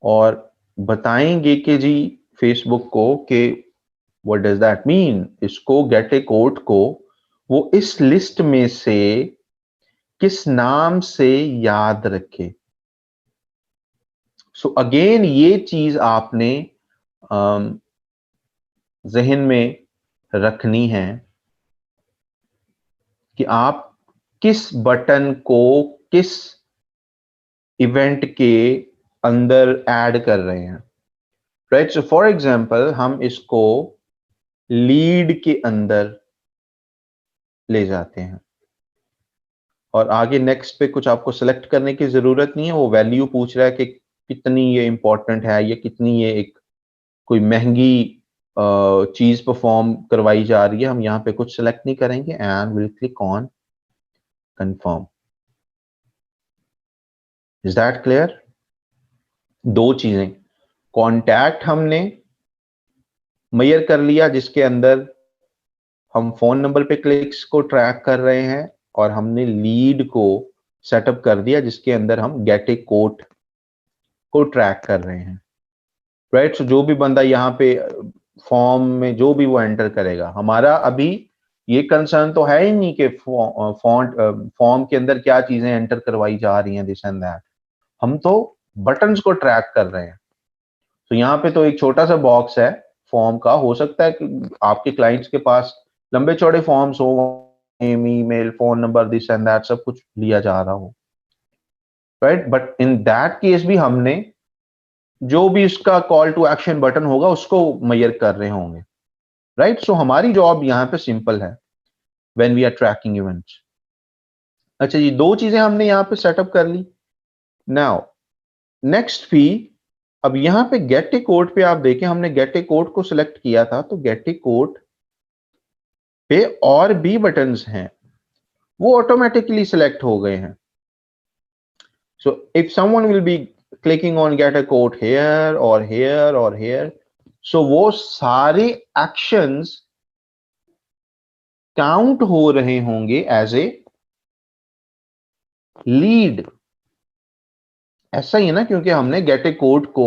और बताएंगे कि जी फेसबुक को कि व्हाट डज दैट मीन, इसको गेट ए कोड को वो इस लिस्ट में से किस नाम से याद रखे। सो अगेन ये चीज आपने जहन में रखनी है कि आप किस बटन को किस इवेंट के अंदर ऐड कर रहे हैं, राइट। सो फॉर एग्जांपल हम इसको लीड के अंदर ले जाते हैं और आगे नेक्स्ट पे कुछ आपको सेलेक्ट करने की जरूरत नहीं है, वो वैल्यू पूछ रहा है कि कितनी ये इंपॉर्टेंट है या कितनी ये एक कोई महंगी चीज परफॉर्म करवाई जा रही है। हम यहाँ पे कुछ सेलेक्ट नहीं करेंगे and will click on confirm. Is that clear? दो चीजें, कॉन्टैक्ट हमने मेजर कर लिया जिसके अंदर हम फोन नंबर पे क्लिक्स को ट्रैक कर रहे हैं, और हमने लीड को सेटअप कर दिया जिसके अंदर हम गेट ए कोट को ट्रैक कर रहे हैं, राइट। सो जो भी बंदा यहाँ पे फॉर्म में जो भी वो एंटर करेगा, हमारा अभी ये कंसर्न तो है ही नहीं कि फॉर्म के अंदर क्या चीजें एंटर करवाई जा रही हैं, दिस एंड दैट। हम तो बटन्स को ट्रैक कर रहे हैं। तो यहाँ पे तो एक छोटा सा बॉक्स है फॉर्म का, हो सकता है कि आपके क्लाइंट्स के पास लंबे चौड़े फॉर्म्स हो, name, email, phone number, this and that सब कुछ लिया जा रहा हो, right. But in that case भी हमने जो भी उसका कॉल टू एक्शन बटन होगा उसको मेजर कर रहे होंगे, राइट। सो हमारी जॉब यहाँ पे सिंपल है when we are tracking events. अच्छा जी, दो चीजें हमने यहाँ पे सेटअप कर ली। नाउ नेक्स्ट भी, अब यहाँ पे गेट ए कोड पे आप देखें, हमने गेट ए कोड को सिलेक्ट किया था, तो गेट ए कोड पे और भी बटन्स हैं, वो ऑटोमेटिकली सिलेक्ट हो गए हैं। So if someone will be clicking on get a code here और हेयर और हेयर, सो वो सारे एक्शंस काउंट हो रहे होंगे एज ए लीड। ऐसा ही है ना, क्योंकि हमने गेट ए कोड को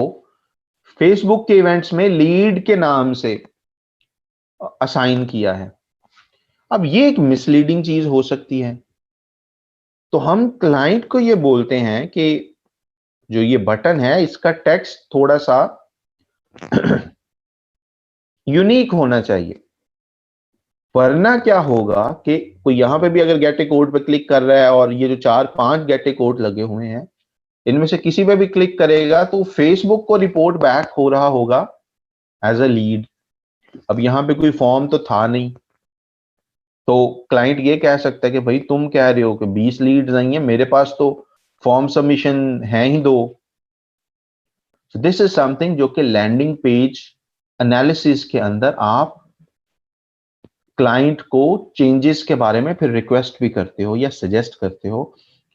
फेसबुक के इवेंट्स में लीड के नाम से असाइन किया है। अब ये एक मिसलीडिंग चीज हो सकती है, तो हम क्लाइंट को ये बोलते हैं कि जो ये बटन है इसका टेक्स्ट थोड़ा सा यूनिक होना चाहिए, वरना क्या होगा कि कोई यहां पे भी अगर गेट ए कोड पे क्लिक कर रहा है और ये जो 4-5 गेट ए कोड लगे हुए हैं, इनमें से किसी पे भी क्लिक करेगा तो फेसबुक को रिपोर्ट बैक हो रहा होगा एज अ लीड। अब यहां पे कोई फॉर्म तो था नहीं, तो क्लाइंट ये कह सकता है कि भाई तुम कह रहे हो कि 20 लीड्स नहीं है, मेरे पास तो फॉर्म सबमिशन है ही दो। दिस इज समथिंग जो कि लैंडिंग पेज एनालिसिस के अंदर आप क्लाइंट को चेंजेस के बारे में फिर रिक्वेस्ट भी करते हो या सजेस्ट करते हो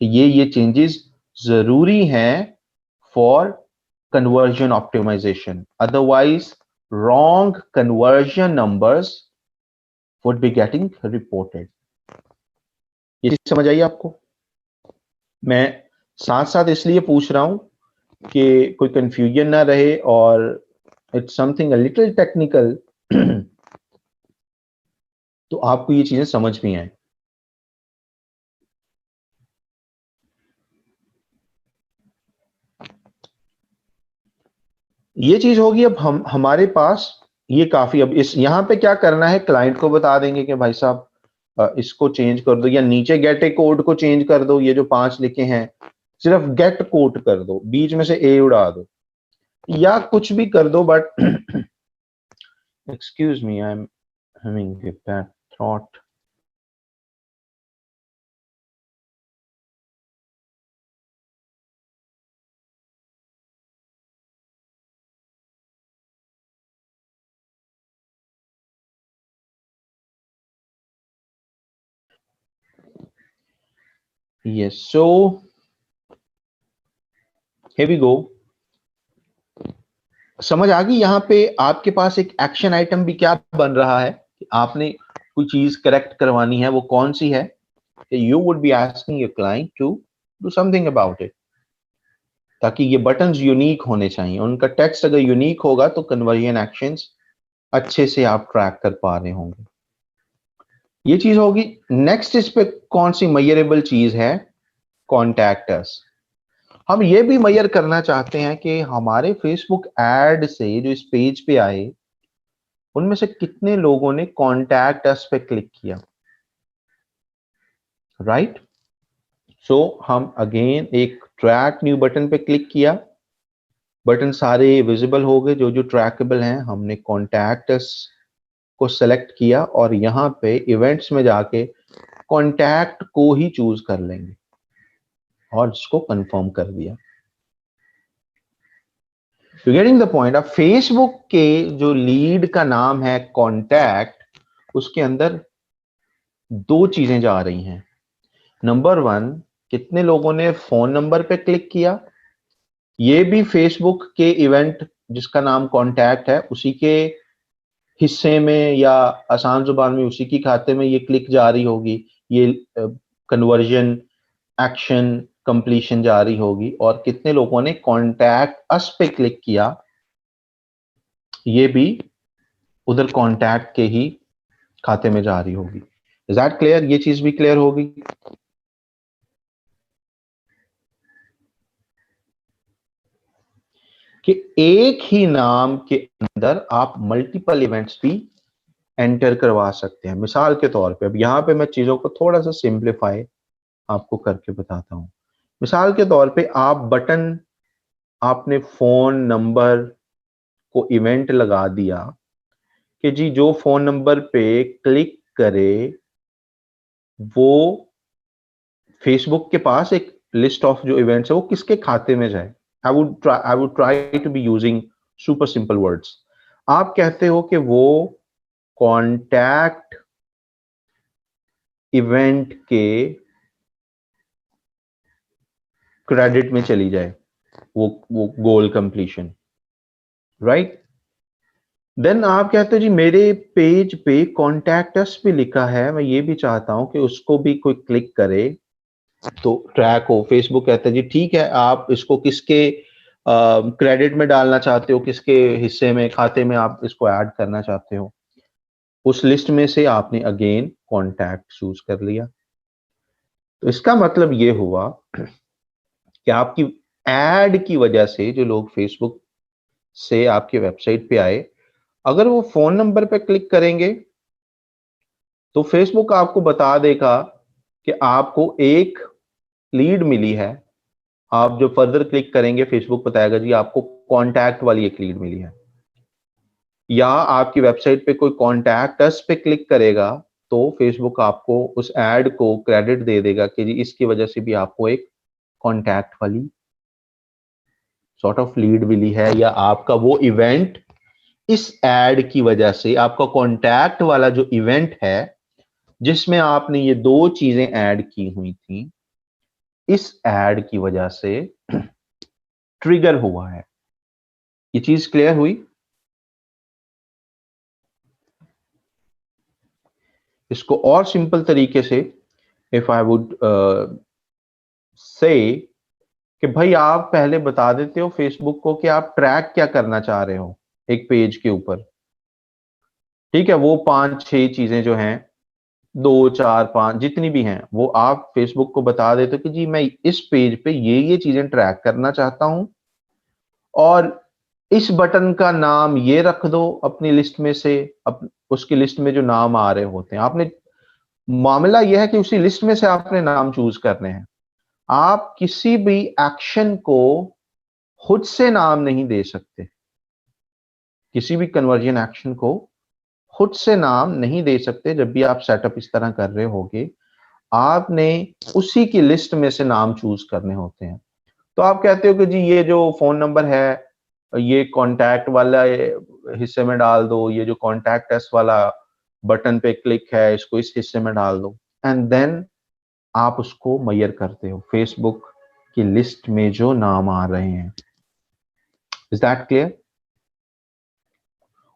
कि ये चेंजेस जरूरी हैं for conversion optimization, otherwise wrong conversion numbers would be getting reported. ये चीज समझ आई आपको? मैं साथ साथ इसलिए पूछ रहा हूं कि कोई कंफ्यूजन ना रहे, और it's something a little technical तो आपको ये चीजें समझ भी आए। ये चीज होगी। अब हम हमारे पास ये काफी, अब इस यहां पे क्या करना है, क्लाइंट को बता देंगे कि भाई साहब इसको चेंज कर दो, या नीचे गेट ए कोड को चेंज कर दो, ये जो 5 लिखे हैं सिर्फ गेट कोड कर दो, बीच में से ए उड़ा दो, या कुछ भी कर दो। But excuse me, I am having a bad thought. Yes, so Here we go. समझ आ गई? यहाँ पे आपके पास एक एक्शन आइटम भी क्या बन रहा है, आपने कोई चीज करेक्ट करवानी है, वो कौन सी है? You would be asking your client to do something about it, ताकि ये बटन्स यूनिक होने चाहिए। उनका टेक्स्ट अगर यूनिक होगा तो कन्वर्जन एक्शंस अच्छे से आप ट्रैक कर पा रहे होंगे। ये चीज होगी। नेक्स्ट इस पे कौन सी मेजरेबल चीज है? Contact us. हम ये भी मेजर करना चाहते हैं कि हमारे फेसबुक एड से जो इस पेज पे आए, उनमें से कितने लोगों ने कॉन्टैक्ट अस पे क्लिक किया, राइट? सो हम अगेन एक ट्रैक न्यू बटन पे क्लिक किया, बटन सारे विजिबल हो गए जो जो ट्रैकेबल हैं। हमने कॉन्टैक्ट अस को सेलेक्ट किया और यहाँ पे इवेंट्स में जाके कॉन्टैक्ट को ही चूज कर लेंगे और इसको कंफर्म कर दिया। You getting the point? अब फेसबुक के जो लीड का नाम है कॉन्टैक्ट, उसके अंदर दो चीजें जा रही हैं। नंबर वन, कितने लोगों ने फोन नंबर पे क्लिक किया, ये भी फेसबुक के इवेंट जिसका नाम कॉन्टैक्ट है उसी के हिस्से में या आसान जुबान में उसी की खाते में ये क्लिक जारी होगी, ये कन्वर्जन एक्शन कंप्लीशन जारी होगी। और कितने लोगों ने कॉन्टैक्ट अस पे क्लिक किया, ये भी उधर कॉन्टैक्ट के ही खाते में जारी होगी। Is that clear? ये चीज भी क्लियर होगी। कि एक ही नाम के अंदर आप मल्टीपल इवेंट्स भी एंटर करवा सकते हैं। मिसाल के तौर पे अब यहां पे मैं चीजों को थोड़ा सा सिंप्लीफाई आपको करके बताता हूं। मिसाल के तौर पे आप बटन, आपने फोन नंबर को इवेंट लगा दिया कि जी जो फोन नंबर पे क्लिक करे वो फेसबुक के पास एक लिस्ट ऑफ जो इवेंट्स है वो किसके खाते में जाए। I would try to be using super simple words. आप कहते हो कि वो कॉन्टैक्ट इवेंट के क्रेडिट में चली जाए, वो गोल कंप्लीशन, राइट? देन आप कहते हो जी मेरे पेज पे कॉन्टैक्ट अस भी लिखा है, मैं ये भी चाहता हूं कि उसको भी कोई क्लिक करे तो ट्रैक हो। फेसबुक कहता है जी ठीक है, आप इसको किसके क्रेडिट में डालना चाहते हो, किसके हिस्से में, खाते में आप इसको ऐड करना चाहते हो। उस लिस्ट में से आपने अगेन कॉन्टैक्ट चूज कर लिया। तो इसका मतलब ये हुआ कि आपकी एड की वजह से जो लोग फेसबुक से आपके वेबसाइट पे आए, अगर वो फोन नंबर पे क्लिक करेंगे तो फेसबुक आपको बता देगा कि आपको एक लीड मिली है। आप जो फर्दर क्लिक करेंगे फेसबुक बताएगा जी आपको कॉन्टैक्ट वाली एक लीड मिली है। या आपकी वेबसाइट पे कोई कॉन्टैक्ट अस पे क्लिक करेगा तो फेसबुक आपको उस एड को क्रेडिट दे देगा कि जी इसकी वजह से भी आपको एक कॉन्टैक्ट वाली सॉर्ट ऑफ लीड मिली है, या आपका वो इवेंट इस एड की वजह से, आपका कॉन्टैक्ट वाला जो इवेंट है जिसमें आपने ये दो चीजें ऐड की हुई थी, इस एड की वजह से ट्रिगर हुआ है। ये चीज क्लियर हुई? इसको और सिंपल तरीके से इफ आई वुड से कि भाई आप पहले बता देते हो फेसबुक को कि आप ट्रैक क्या करना चाह रहे हो एक पेज के ऊपर, ठीक है? वो 5-6 चीजें जो हैं, 2-4-5 जितनी भी हैं, वो आप फेसबुक को बता देते हो कि जी मैं इस पेज पे ये चीजें ट्रैक करना चाहता हूं और इस बटन का नाम ये रख दो अपनी लिस्ट में से। उसकी लिस्ट में जो नाम आ रहे होते हैं, आपने, मामला यह है कि उसी लिस्ट में से आपने नाम चूज करने हैं। आप किसी भी एक्शन को खुद से नाम नहीं दे सकते, किसी भी कन्वर्जन एक्शन को खुद से नाम नहीं दे सकते। जब भी आप सेटअप इस तरह कर रहे होगे, आपने उसी की लिस्ट में से नाम चूज करने होते हैं। तो आप कहते हो कि जी ये जो फोन नंबर है ये कॉन्टैक्ट वाला हिस्से में डाल दो, ये जो कॉन्टैक्ट अस वाला बटन पे क्लिक है इसको इस हिस्से में डाल दो, एंड देन आप उसको मेजर करते हो। फेसबुक की लिस्ट में जो नाम आ रहे हैं। Is that clear?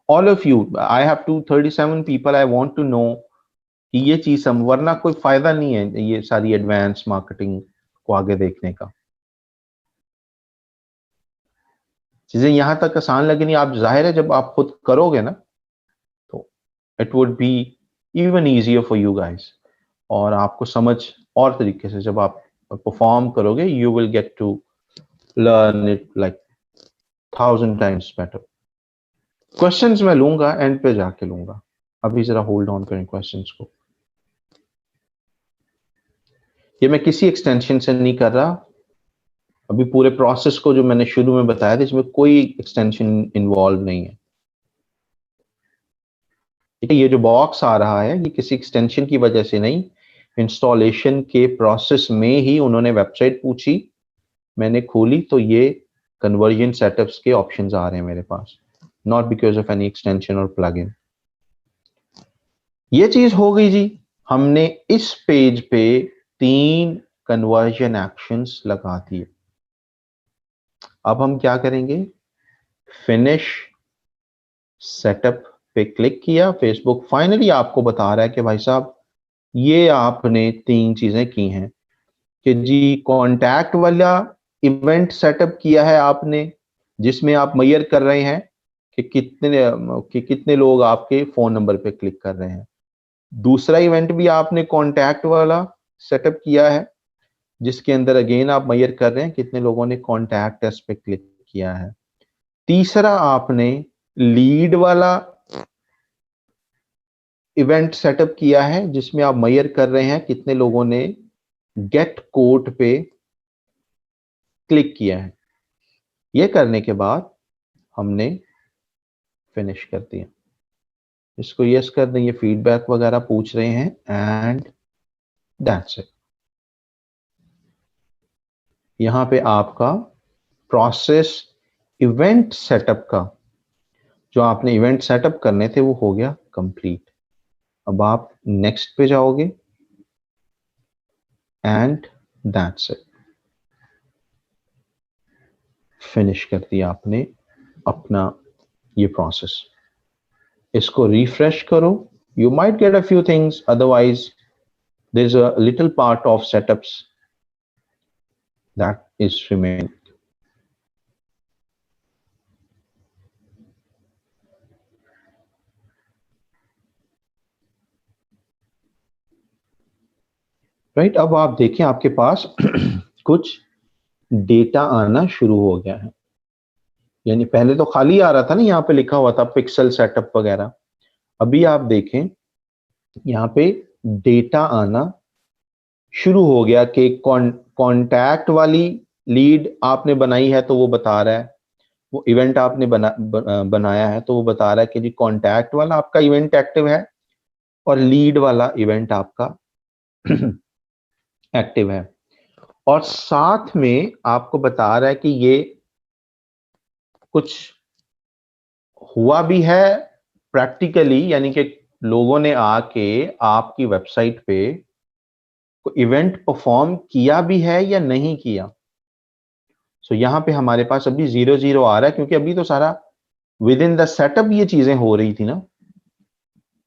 All of you, I have 237 people, I want to know कि ये चीज सम, वरना कोई फायदा नहीं है ये सारी एडवांस मार्केटिंग को आगे देखने का। चीजें यहां तक आसान लगे नहीं, आप जाहिर है जब आप खुद करोगे ना तो it would be even easier for you guys, और आपको समझ और तरीके से जब आप परफॉर्म करोगे you will get to learn it like 1000 times better. Questions मैं लूंगा एंड पे जाके लूंगा, अभी जरा होल्ड ऑन करें क्वेश्चंस को। ये मैं किसी एक्सटेंशन से नहीं कर रहा, अभी पूरे प्रोसेस को जो मैंने शुरू में बताया था इसमें कोई एक्सटेंशन इन्वॉल्व नहीं है। ठीक है, ये जो बॉक्स आ रहा है ये किसी एक्सटेंशन की वजह से नहीं, इंस्टॉलेशन के प्रोसेस में ही उन्होंने वेबसाइट पूछी, मैंने खोली तो ये कन्वर्जन सेटअप्स के ऑप्शंस आ रहे हैं मेरे पास, not because of any extension और प्लगइन। ये चीज हो गई जी, हमने इस पेज पे 3 कन्वर्जन एक्शंस लगा दिए। अब हम क्या करेंगे, फिनिश सेटअप पे क्लिक किया, फेसबुक फाइनली आपको बता रहा है कि भाई साहब ये आपने 3 चीजें की हैं कि जी कॉन्टैक्ट वाला इवेंट सेटअप किया है आपने, जिसमें आप मेजर कर रहे हैं कि कितने लोग आपके फोन नंबर पे क्लिक कर रहे हैं। दूसरा इवेंट भी आपने कॉन्टैक्ट वाला सेटअप किया है जिसके अंदर अगेन आप मेजर कर रहे हैं कितने लोगों ने कॉन्टैक्ट अस पे क्लिक किया है। तीसरा आपने लीड वाला इवेंट सेटअप किया है जिसमें आप मेजर कर रहे हैं कितने लोगों ने गेट कोट पे क्लिक किया है। ये करने के बाद हमने फिनिश कर दिया, इसको यस कर दें, ये फीडबैक वगैरह पूछ रहे हैं एंड दैट्स इट। यहां पे आपका प्रोसेस इवेंट सेटअप का जो आपने इवेंट सेटअप करने थे वो हो गया कंप्लीट। अब आप नेक्स्ट पे जाओगे एंड दैट्स इट, फिनिश कर दिया आपने अपना ये प्रोसेस। इसको रिफ्रेश करो, you might get a few things, otherwise there's a little part of setups that is remaining. Right, अब आप देखें आपके पास कुछ डेटा आना शुरू हो गया है, यानी पहले तो खाली आ रहा था ना, यहाँ पे लिखा हुआ था पिक्सल सेटअप वगैरह, अभी आप देखें यहाँ पे डेटा आना शुरू हो गया कि कॉन्टैक्ट वाली लीड आपने बनाई है तो वो बता रहा है, वो इवेंट आपने बनाया है तो वो बता रहा है कि जी कॉन्टैक्ट वाला आपका इवेंट एक्टिव है और लीड वाला इवेंट आपका एक्टिव है, और साथ में आपको बता रहा है कि ये कुछ हुआ भी है प्रैक्टिकली, यानी कि लोगों ने आके आपकी वेबसाइट पे इवेंट परफॉर्म किया भी है या नहीं किया। सो यहाँ पे हमारे पास अभी 0 आ रहा है क्योंकि अभी तो सारा विद इन द सेटअप ये चीजें हो रही थी ना,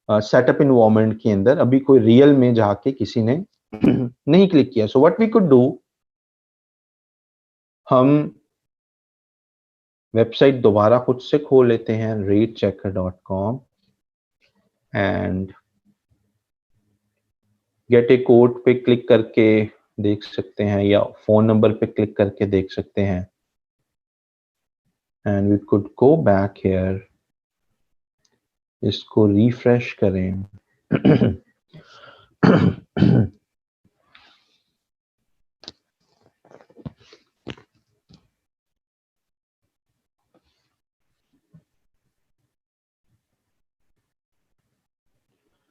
सेटअप इन्वायरमेंट के अंदर, अभी कोई रियल में जाके किसी ने नहीं क्लिक किया। So what we could do, हम वेबसाइट दोबारा खुद से खोल लेते हैं ratechecker.com and get a code पे क्लिक करके देख सकते हैं या फोन नंबर पे क्लिक करके देख सकते हैं, and we could go back here, इसको रिफ्रेश करें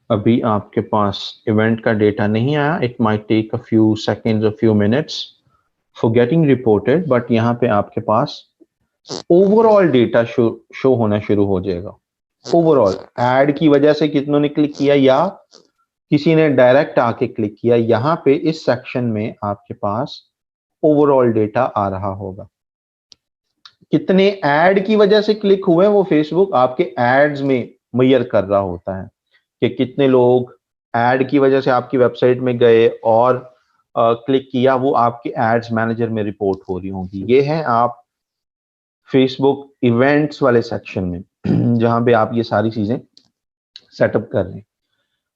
अभी आपके पास इवेंट का डेटा नहीं आया, it might take a few seconds, a few minutes for getting reported, but यहाँ पे आपके पास ओवरऑल डेटा शो होना शुरू हो जाएगा। ओवरऑल एड की वजह से कितनों ने क्लिक किया या किसी ने डायरेक्ट आके क्लिक किया, यहाँ पे इस सेक्शन में आपके पास ओवरऑल डेटा आ रहा होगा। कितने ऐड की वजह से क्लिक हुए वो फेसबुक आपके एड्स में मेजर कर रहा होता है कि कितने लोग ऐड की वजह से आपकी वेबसाइट में गए और क्लिक किया, वो आपके एड्स मैनेजर में रिपोर्ट हो रही होंगी। ये है आप फेसबुक इवेंट्स वाले सेक्शन में जहां पे आप ये सारी चीजें सेटअप कर रहे हैं।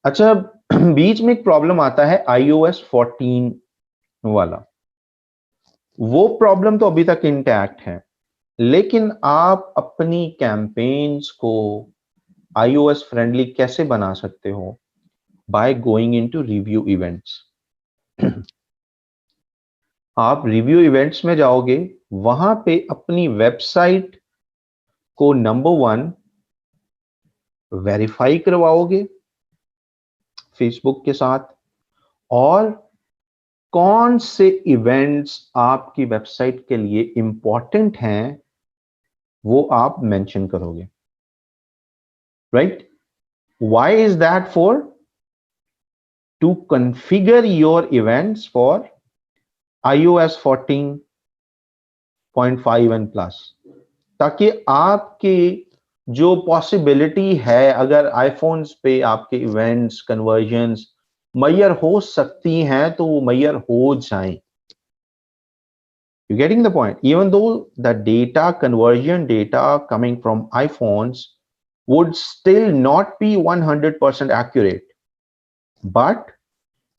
अच्छा, बीच में एक प्रॉब्लम आता है iOS 14 वाला। वो प्रॉब्लम तो अभी तक इंटैक्ट है, लेकिन आप अपनी कैंपेन्स को iOS फ्रेंडली कैसे बना सकते हो? By going into review events. आप रिव्यू इवेंट्स में जाओगे, वहां पे अपनी वेबसाइट को नंबर 1 वेरीफाई करवाओगे फेसबुक के साथ, और कौन से इवेंट्स आपकी वेबसाइट के लिए इंपॉर्टेंट हैं वो आप मेंशन करोगे, right? Why is that? For to configure your events for iOS 14.5 and plus, ताकि आपकी जो पॉसिबिलिटी है, अगर आईफोन्स पे आपके इवेंट्स कन्वर्जन्स मैयर हो सकती हैं तो वो मैयर हो जाएं। You getting the point? Even though the data conversion data coming from iPhones would still not be 100% accurate, but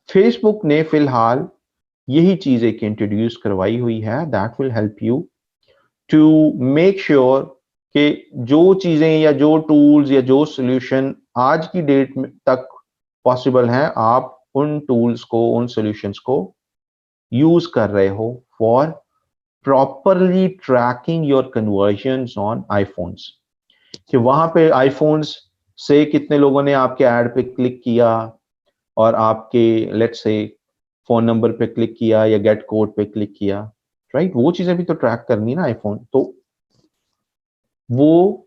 Facebook ने फिलहाल यही चीज एक इंट्रोड्यूस करवाई हुई है that will help you to make sure कि जो चीजें या जो टूल्स या जो सॉल्यूशन आज की डेट तक पॉसिबल हैं, आप उन टूल्स को, उन सॉल्यूशंस को यूज कर रहे हो for properly trekking your convergence on iPhones. कि वहां पे आईफोन्स से कितने लोगों ने आपके ऐड पे क्लिक किया और आपके लेट्स से फोन नंबर पे क्लिक किया या गेट कोड पे क्लिक किया, राइट? वो चीजें भी तो ट्रैक करनी है ना आईफोन, तो वो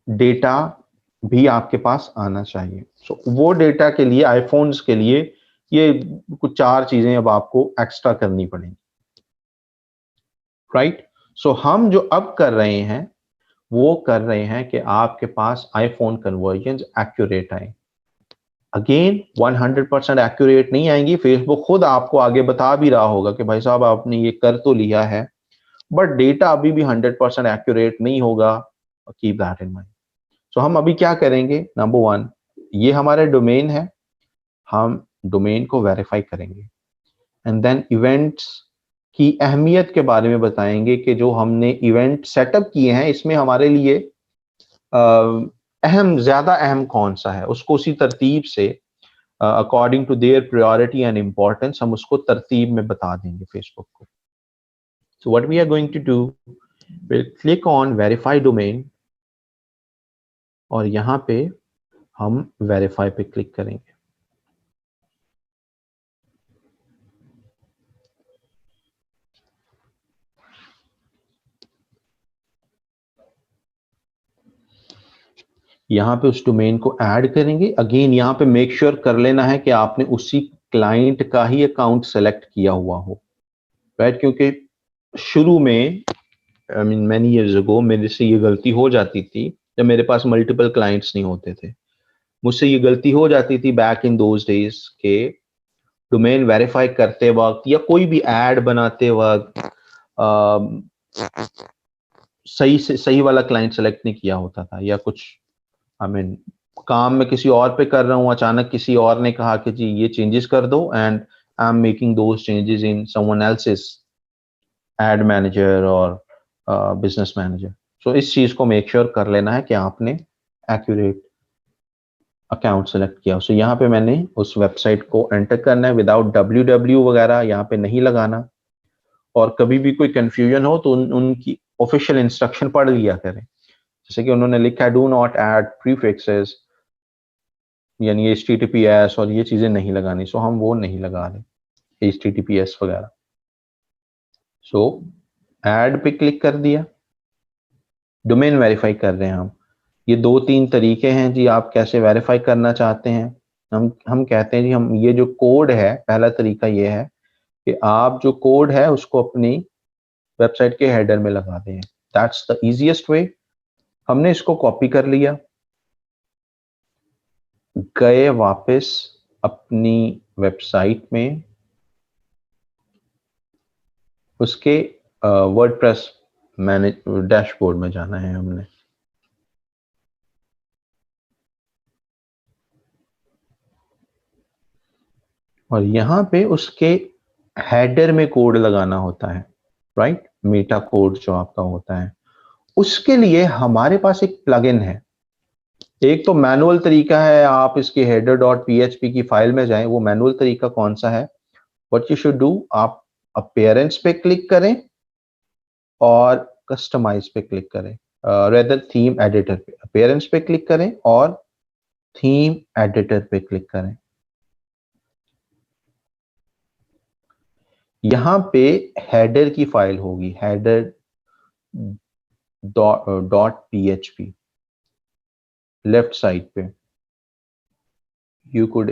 डेटा भी आपके पास आना चाहिए। सो वो डेटा के लिए, आईफोन्स के लिए, ये कुछ 4 चीजें अब आपको एक्स्ट्रा करनी पड़ेंगी, राइट? सो हम जो अब कर रहे हैं वो कर रहे हैं कि आपके पास आईफोन कन्वर्जन्स एक्यूरेट आए। अगेन 100% एक्यूरेट नहीं आएंगी, फेसबुक खुद आपको आगे बता भी रहा होगा कि भाई साहब आपने ये कर तो लिया है, बट डेटा अभी भी 100% एक्यूरेट नहीं होगा। Keep that in mind. So हम अभी क्या करेंगे? नंबर 1, ये हमारे डोमेन है, हम डोमेन को वेरीफाई करेंगे एंड देन इवेंट्स की अहमियत के बारे में बताएंगे कि जो हमने इवेंट सेटअप किए हैं इसमें हमारे लिए ज्यादा अहम कौन सा है, उसको उसी तरतीब से according to their priority and importance हम उसको तरतीब में बता देंगे फेसबुक को। So what we are going to do, will click on verify domain और यहाँ पे हम वेरीफाई पे क्लिक करेंगे। यहाँ पे उस डोमेन को ऐड करेंगे। अगेन यहाँ पे मेक श्योर कर लेना है कि आपने उसी क्लाइंट का ही अकाउंट सेलेक्ट किया हुआ हो, राइट? क्योंकि शुरू में I mean many years ago मेरे से ये गलती हो जाती थी जब मेरे पास मल्टीपल क्लाइंट्स नहीं होते थे। मुझसे ये गलती हो जाती थी बैक इन दोज डेज के डोमेन वेरीफाई करते वक्त या कोई भी ऐड बनाते वक्त सही वाला क्लाइंट सेलेक्ट नहीं किया होता था, या कुछ आई मीन काम में किसी और पे कर रहा हूँ, अचानक किसी और ने कहा कि जी ये चेंजेस कर दो and I am making those changes in someone else's add manager और बिजनेस मैनेजर। सो इस चीज को मेक श्योर कर लेना है कि आपने एक्यूरेट अकाउंट सेलेक्ट किया। सो यहाँ पे मैंने उस वेबसाइट को एंटर करना है विदाउट www वगैरह यहाँ पे नहीं लगाना, और कभी भी कोई कंफ्यूजन हो तो उनकी ऑफिशियल इंस्ट्रक्शन पढ़ लिया करें। जैसे कि उन्होंने लिखा है डू नॉट ऐड प्रीफिक्सेस, यानी HTTPS और ये चीजें नहीं लगानी। सो हम वो नहीं लगा रहे HTTPS वगैरह। सो ऐड पे क्लिक कर दिया, डोमेन वेरीफाई कर रहे हैं हम। ये 2-3 तरीके हैं जी आप कैसे वेरीफाई करना चाहते हैं। हम कहते हैं जी हम ये जो कोड है, पहला तरीका ये है कि आप जो कोड है उसको अपनी वेबसाइट के हेडर में लगा दें। That's the easiest way. हमने इसको कॉपी कर लिया, गए वापस अपनी वेबसाइट में, उसके वर्डप्रेस मैनेज डैशबोर्ड में जाना है हमने। और यहां पे उसके हेडर में कोड लगाना होता है, राइट, मेटा कोड जो आपका होता है। उसके लिए हमारे पास एक प्लगइन है। एक तो मैनुअल तरीका है, आप इसके हेडर डॉट पीएचपी की फाइल में जाएं। वो मैनुअल तरीका कौन सा है? व्हाट यू शुड डू, आप अपीयरेंस पे क्लिक करें और कस्टमाइज पे क्लिक करें, रेदर थीम एडिटर पे। अपीयरेंस पे क्लिक करें और थीम एडिटर पे क्लिक करें। यहां पे हेडर की फाइल होगी, header dot PHP, left side पे। You could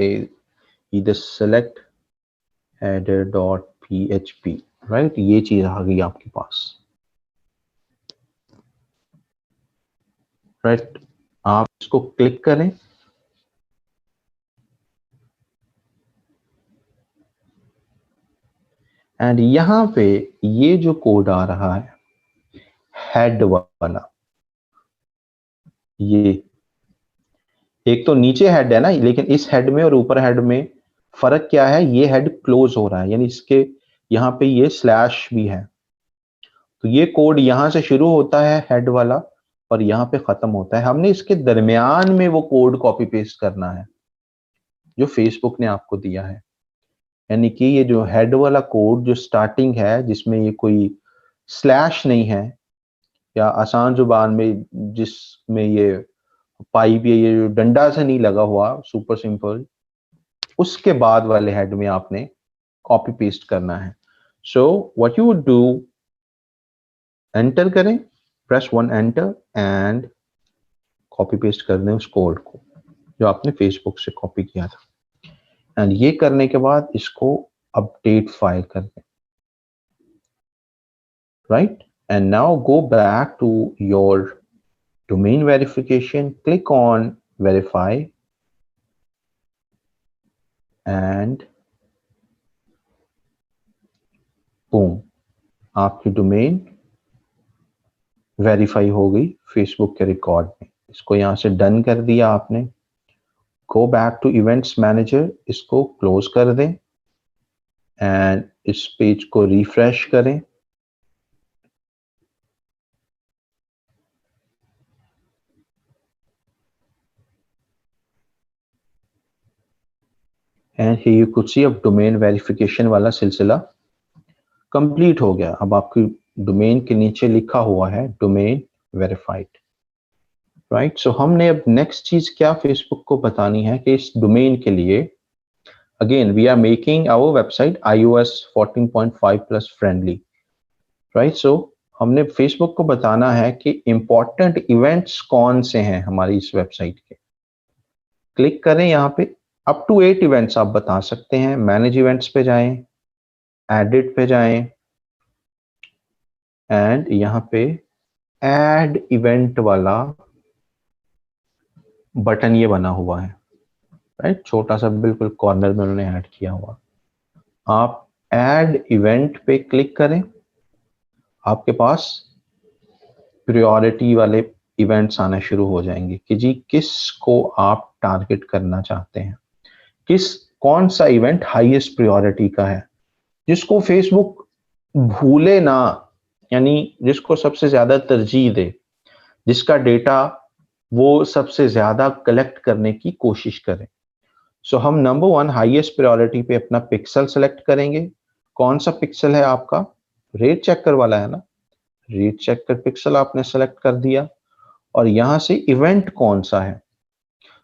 either select header dot php, right, ये चीज आ गई आपके पास, राइट। आप इसको क्लिक करें एंड यहां पे ये जो कोड आ रहा है हेड वाला, ये एक तो नीचे हेड है ना, लेकिन इस हेड में और ऊपर हेड में फर्क क्या है? ये हेड क्लोज हो रहा है, यानी इसके यहाँ पे ये स्लैश भी है। तो ये कोड यहां से शुरू होता है हेड वाला और यहाँ पे खत्म होता है। हमने इसके दरमियान में वो कोड कॉपी पेस्ट करना है जो फेसबुक ने आपको दिया है। यानी कि ये जो हेड वाला कोड जो स्टार्टिंग है, जिसमें ये कोई स्लैश नहीं है, या आसान जुबान में जिसमें ये पाइप या ये जो डंडा से नहीं लगा हुआ, सुपर सिंपल, उसके बाद वाले हेड में आपने कॉपी पेस्ट करना है। So what you would do, enter करें, press 1 enter and copy paste कर दें उस कोड को जो आपने फेसबुक से कॉपी किया था। एंड ये करने के बाद इसको अपडेट फाइल कर दें, right. And now go back to your domain verification, click on verify and boom, आपकी डोमेन वेरीफाई हो गई फेसबुक के रिकॉर्ड में। इसको यहां से डन कर दिया आपने। Go back to events manager, इसको क्लोज कर दें एंड इस पेज को रिफ्रेश करें। And here you could see अब डोमेन वेरिफिकेशन वाला सिलसिला कंप्लीट हो गया। अब आपकी डोमेन के नीचे लिखा हुआ है डोमेन वेरीफाइड, राइट। सो हमने अब नेक्स्ट चीज क्या फेसबुक को बतानी है कि इस डोमेन के लिए, again we are making our website iOS 14.5 plus friendly, right. So हमने फेसबुक को बताना है कि इंपॉर्टेंट इवेंट्स कौन से हैं हमारी इस वेबसाइट के। क्लिक करें यहाँ पे, अप टू 8 इवेंट्स आप बता सकते हैं। मैनेज इवेंट्स पे जाएं, एडिट पे जाएं एंड यहाँ पे ऐड इवेंट वाला बटन ये बना हुआ है, राइट, छोटा सा बिल्कुल कॉर्नर में उन्होंने ऐड किया हुआ। आप ऐड इवेंट पे क्लिक करें, आपके पास प्रायोरिटी वाले इवेंट्स आना शुरू हो जाएंगे कि जी किस को आप टारगेट करना चाहते हैं, कौन सा इवेंट हाईएस्ट प्रायोरिटी का है, जिसको फेसबुक भूले ना, यानी जिसको सबसे ज्यादा तरजीह दे, जिसका डेटा वो सबसे ज्यादा कलेक्ट करने की कोशिश करें। सो हम नंबर 1 हाईएस्ट प्रायोरिटी पे अपना पिक्सल सेलेक्ट करेंगे। कौन सा पिक्सल है आपका? रेट चेकर वाला है ना, रेट चेकर पिक्सल आपने सेलेक्ट कर दिया। और यहां से इवेंट कौन सा है,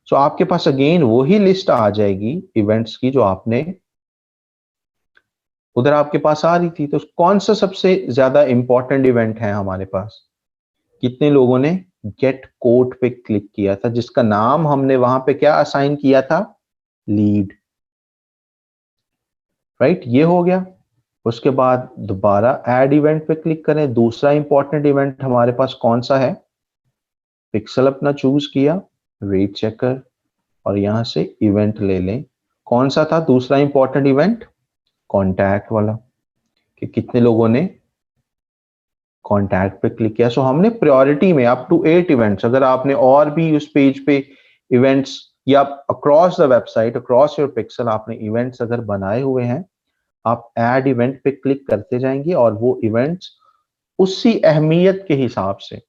सो आपके पास अगेन वही लिस्ट आ जाएगी इवेंट्स की जो आपने उधर आपके पास आ रही थी। तो कौन सा सबसे ज्यादा इंपॉर्टेंट इवेंट है हमारे पास? कितने लोगों ने गेट कोट पे क्लिक किया था, जिसका नाम हमने वहां पे क्या असाइन किया था? Lead, right. ये हो गया। उसके बाद दोबारा ऐड इवेंट पे क्लिक करें। दूसरा इंपॉर्टेंट इवेंट हमारे पास कौन सा है, पिक्सल अपना चूज किया, रेट चेकर, और यहां से इवेंट ले लें। कौन सा था दूसरा इंपॉर्टेंट इवेंट, कॉन्टैक्ट वाला, कि कितने लोगों ने कॉन्टैक्ट पे क्लिक किया। सो हमने प्रायोरिटी में अप टू 8 इवेंट्स, अगर आपने और भी उस पेज पे इवेंट्स या across the website across your pixel आपने इवेंट्स अगर बनाए हुए हैं, आप ऐड इवेंट पे क्लिक करते जाएंगे और वो इवेंट्स उसी अहमियत के हिसाब से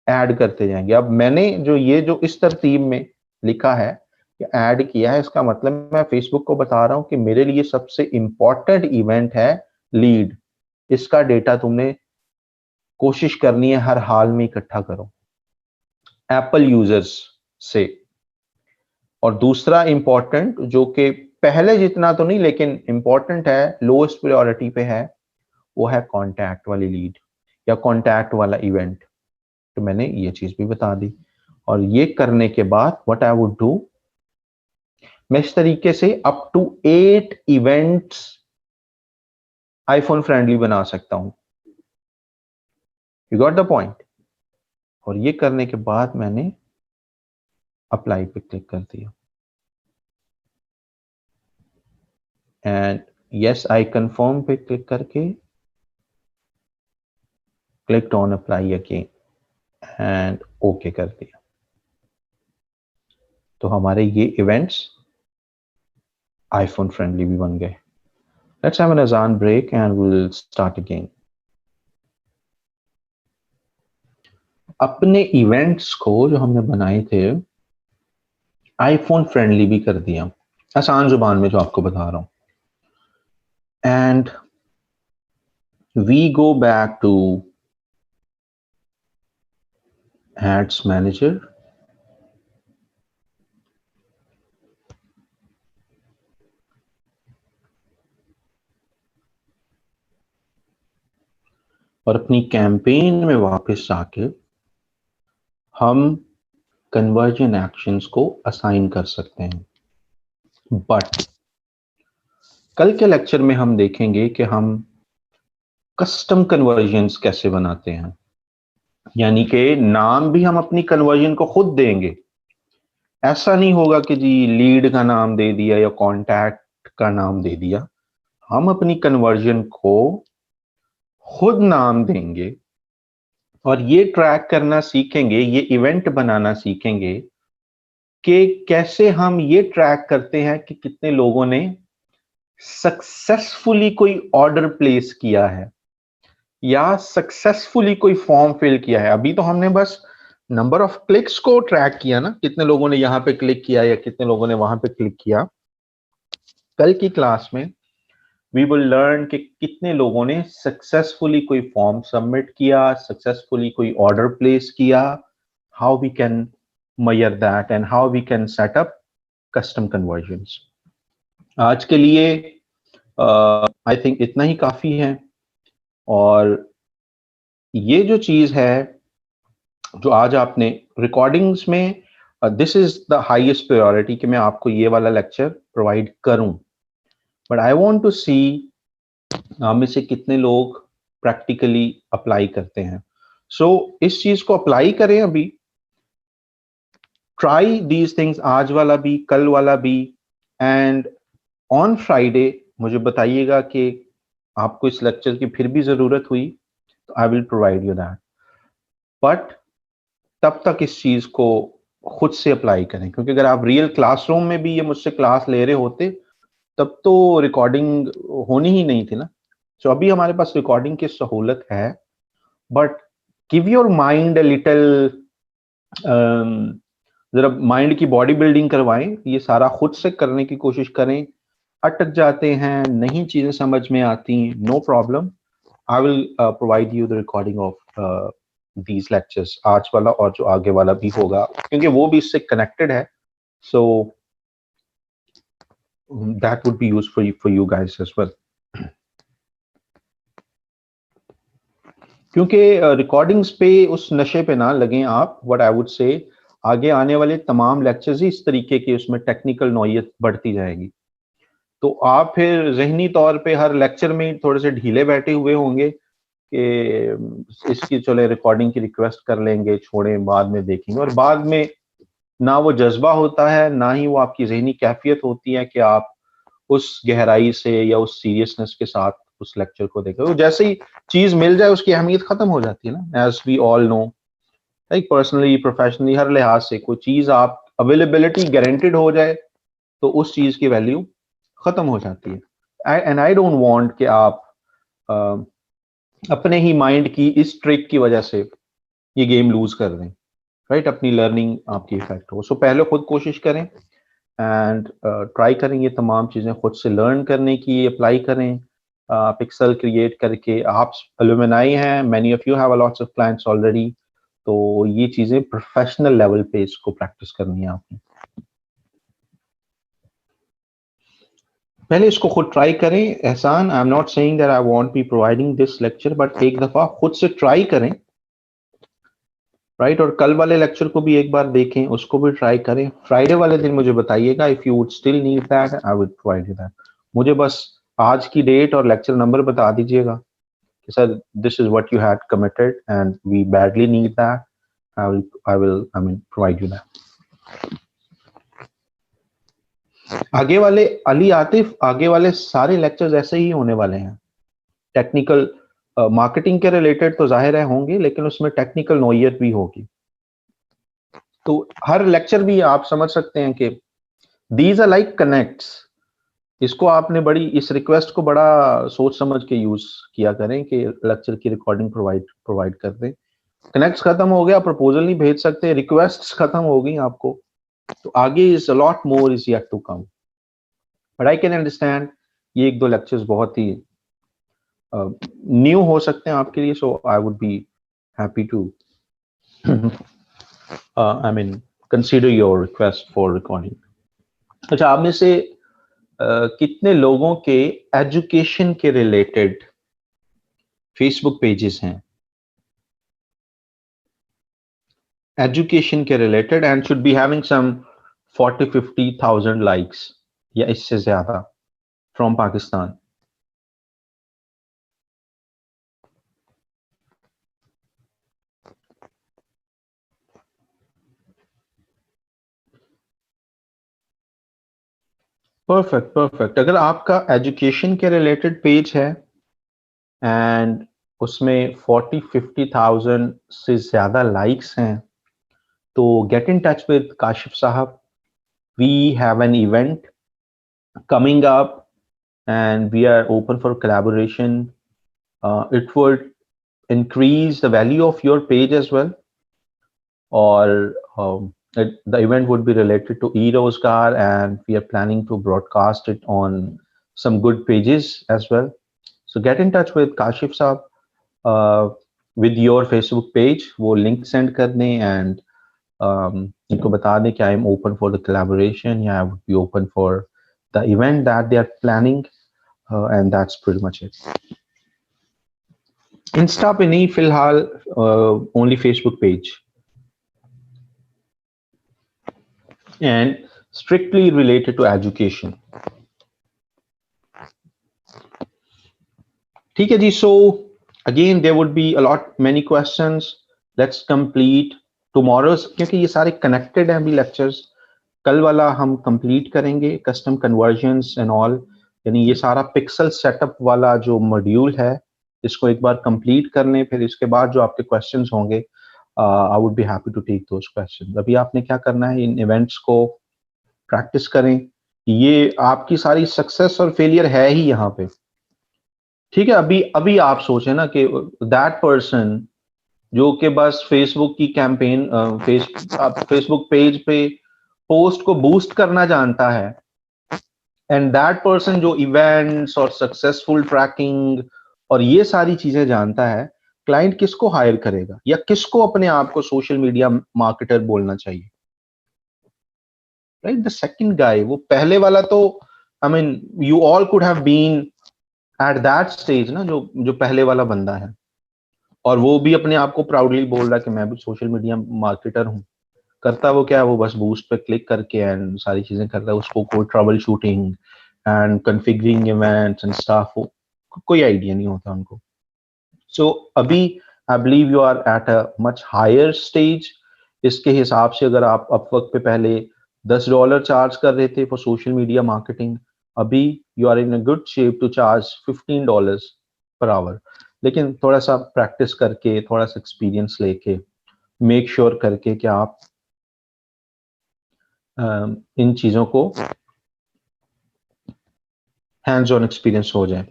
ऐड करते जाएंगे। अब मैंने जो इस तरतीब में लिखा है कि ऐड किया है, इसका मतलब मैं फेसबुक को बता रहा हूं कि मेरे लिए सबसे इंपॉर्टेंट इवेंट है लीड। इसका डेटा तुमने कोशिश करनी है हर हाल में इकट्ठा करो एप्पल यूजर्स से। और दूसरा इंपॉर्टेंट, जो कि पहले जितना तो नहीं लेकिन इंपॉर्टेंट है, लोएस्ट प्रायोरिटी पे है, वो है कॉन्टैक्ट वाली लीड या कॉन्टैक्ट वाला इवेंट। तो मैंने ये चीज भी बता दी। और ये करने के बाद व्हाट आई वुड डू, मैं इस तरीके से up to 8 events iPhone friendly बना सकता हूं। You got the point. और ये करने के बाद मैंने अप्लाई पे क्लिक कर दिया एंड यस आई कंफर्म पे क्लिक करके click on apply again and okay कर दिया। तो हमारे ये इवेंट्स आईफोन फ्रेंडली भी बन गए। लेट्स हैव एन अजान break and we will start again. अपने इवेंट्स को जो हमने बनाए थे आईफोन फ्रेंडली भी कर दिया, आसान जुबान में जो आपको बता रहा हूं। And we go back to ads manager और अपनी कैंपेन में वापस आके हम कन्वर्जन एक्शंस को असाइन कर सकते हैं। बट कल के लेक्चर में हम देखेंगे कि हम कस्टम कन्वर्जन्स कैसे बनाते हैं, यानी कि नाम भी हम अपनी कन्वर्जन को खुद देंगे। ऐसा नहीं होगा कि जी लीड का नाम दे दिया या कॉन्टैक्ट का नाम दे दिया। हम अपनी कन्वर्जन को खुद नाम देंगे और ये ट्रैक करना सीखेंगे, ये इवेंट बनाना सीखेंगे कि कैसे हम ये ट्रैक करते हैं कि कितने लोगों ने सक्सेसफुली कोई ऑर्डर प्लेस किया है या सक्सेसफुली कोई फॉर्म फिल किया है। अभी तो हमने बस नंबर ऑफ क्लिक्स को ट्रैक किया ना, कितने लोगों ने यहां पे क्लिक किया या कितने लोगों ने वहां पे क्लिक किया। कल की क्लास में वी विल लर्न कि कितने लोगों ने सक्सेसफुली कोई फॉर्म सबमिट किया, सक्सेसफुली कोई ऑर्डर प्लेस किया, how we can measure that and how we can set up custom conversions. आज के लिए आई थिंक इतना ही काफी है। और ये जो चीज है जो आज आपने रिकॉर्डिंग्स में, this is the highest priority कि मैं आपको ये वाला लेक्चर प्रोवाइड करूं, बट आई वांट टू सी हम में से कितने लोग प्रैक्टिकली अप्लाई करते हैं। सो इस चीज को अप्लाई करें अभी, ट्राई दीज थिंग्स, आज वाला भी कल वाला भी, एंड ऑन फ्राइडे मुझे बताइएगा कि आपको इस लेक्चर की फिर भी जरूरत हुई तो आई will provide you that. But तब तक इस चीज को खुद से अप्लाई करें, क्योंकि अगर आप रियल क्लासरूम में भी ये मुझसे क्लास ले रहे होते तब तो रिकॉर्डिंग होनी ही नहीं थी ना। सो अभी हमारे पास रिकॉर्डिंग की सहूलत है, but give your mind a little, जरा माइंड की बॉडी बिल्डिंग करवाएं, ये सारा खुद से करने की कोशिश करें। अटक जाते हैं, नहीं चीजें समझ में आती, no problem, I will provide you the recording of these lectures, आज वाला और जो आगे वाला भी होगा, क्योंकि वो भी इससे कनेक्टेड है। So that would be useful for you guys as well. क्योंकि रिकॉर्डिंग्स पे उस नशे पे ना लगें आप, व्हाट आई वुड से, आगे आने वाले तमाम लेक्चर्स ही इस तरीके के उसमें टेक्निकल नौयत बढ़ती जाएगी। तो आप फिर ज़हनी तौर पे हर लेक्चर में थोड़े से ढीले बैठे हुए होंगे कि इसकी चले रिकॉर्डिंग की रिक्वेस्ट कर लेंगे, छोड़ें, बाद में देखेंगे, और बाद में ना वो जज्बा होता है, ना ही वो आपकी ज़हनी कैफियत होती है कि आप उस गहराई से या उस सीरियसनेस के साथ उस लेक्चर को देखें। तो जैसे ही चीज़ मिल जाए उसकी अहमियत खत्म हो जाती है ना, as we all know, like personally, professionally, हर लिहाज से कोई चीज़ आप अवेलेबिलिटी गारंटेड हो जाए तो उस चीज़ की वैल्यू खत्म हो जाती है। एंड आई डोंट वांट कि आप अपने ही माइंड की इस ट्रिक की वजह से ये गेम लूज कर दें, राइट? अपनी लर्निंग आपकी इफेक्ट हो। सो पहले खुद कोशिश करें एंड ट्राई करें ये तमाम चीज़ें खुद से लर्न करने की, अप्लाई करें। पिक्सल क्रिएट करके आप एलुमनाई हैं, many of you have lots of clients already, तो ये चीज़ें प्रोफेशनल लेवल पे इसको प्रैक्टिस करनी है आपने। पहले इसको खुद ट्राई करें। एहसान, I am not saying that I want be providing this lecture, but एक दफा खुद से ट्राई करें, राइट? और कल वाले लेक्चर को भी एक बार देखें, उसको भी ट्राई करें। फ्राइडे वाले दिन मुझे बताइएगा, if you would still need that I would provide you that. मुझे बस आज की डेट और लेक्चर नंबर बता दीजिएगा कि sir this is what you had committed and we badly need that, I mean provide you that. आगे वाले अली आतिफ, आगे वाले सारे लेक्चर्स ऐसे ही होने वाले हैं। टेक्निकल मार्केटिंग के रिलेटेड तो जाहिर है होंगे, लेकिन उसमें टेक्निकल नोयत भी होगी। तो हर लेक्चर भी आप समझ सकते हैं कि दीज आर लाइक कनेक्ट्स। इसको आपने बड़ी, इस रिक्वेस्ट को बड़ा सोच समझ के यूज किया करें कि लेक्चर की रिकॉर्डिंग प्रोवाइड कर दें। कनेक्ट्स खत्म हो गया, प्रपोजल नहीं भेज सकते, रिक्वेस्ट्स खत्म हो गई आपको, तो आगे is a lot more is yet to come. But I can understand ये एक दो लेक्चर्स बहुत ही न्यू हो सकते हैं आपके लिए, so I would be happy to I mean consider your request for recording. अच्छा, आप में से कितने लोगों के एजुकेशन के रिलेटेड फेसबुक पेजेस हैं? एजुकेशन के related and should be having some 40-50,000 likes या इससे ज्यादा फ्रॉम पाकिस्तान। Perfect, perfect. अगर आपका एजुकेशन के रिलेटेड पेज है एंड उसमें 40-50,000 से ज्यादा लाइक्स हैं, तो get in touch with Kashif साहब। We have an event coming up and we are open for collaboration. It would increase the value of your page as well, or the event would be related to e-Rozgar and we are planning to broadcast it on some good pages as well. So get in touch with Kashif Saab with your Facebook page. वो link send कर दें and इनको बता दें कि I am open for the collaboration, yeah, I would be open for the event that they are planning, and that's pretty much it. Insta पे नहीं फिलहाल, only Facebook page and strictly related to education. ठीक है जी, so again there would be a lot many questions. Let's complete tomorrow's, क्योंकि ये सारे connected हैं अभी lectures। कल वाला हम complete करेंगे custom conversions and all, यानी ये सारा पिक्सल सेटअप वाला जो मॉड्यूल है इसको एक बार कंप्लीट कर लें, फिर इसके बाद जो आपके क्वेश्चंस होंगे I would be happy to take those questions. अभी आपने क्या करना है, इन इवेंट्स को प्रैक्टिस करें। ये आपकी सारी सक्सेस और फेलियर है ही यहाँ पे, ठीक है? अभी आप सोचें ना कि दैट पर्सन जो कि बस फेसबुक की कैंपेन, फेसबुक पेज पे पोस्ट को बूस्ट करना जानता है, एंड दैट पर्सन जो इवेंट्स और सक्सेसफुल ट्रैकिंग और ये सारी चीजें जानता है, क्लाइंट किसको हायर करेगा या किसको अपने आप को सोशल मीडिया मार्केटर बोलना चाहिए, राइट? द सेकंड गाय, वो पहले वाला तो I mean you all could have been at that stage ना, जो पहले वाला बंदा है, और वो भी अपने आप को प्राउडली बोल रहा है कि मैं भी सोशल मीडिया मार्केटर हूँ। करता वो क्या है, वो बस बूस्ट पे क्लिक करके एंड सारी चीजें करता है, उसको कोई trouble shooting and configuring events and stuff, कोई आइडिया नहीं होता उनको. So अभी I believe you are at a much higher stage. इसके हिसाब से अगर आप Upwork पे पहले $10 चार्ज कर रहे थे for social media marketing, अभी you are in a good shape to charge $15 per hour. लेकिन थोड़ा सा प्रैक्टिस करके, थोड़ा सा एक्सपीरियंस लेके, मेक श्योर करके कि आप इन चीजों को हैंड्स ऑन एक्सपीरियंस हो जाए.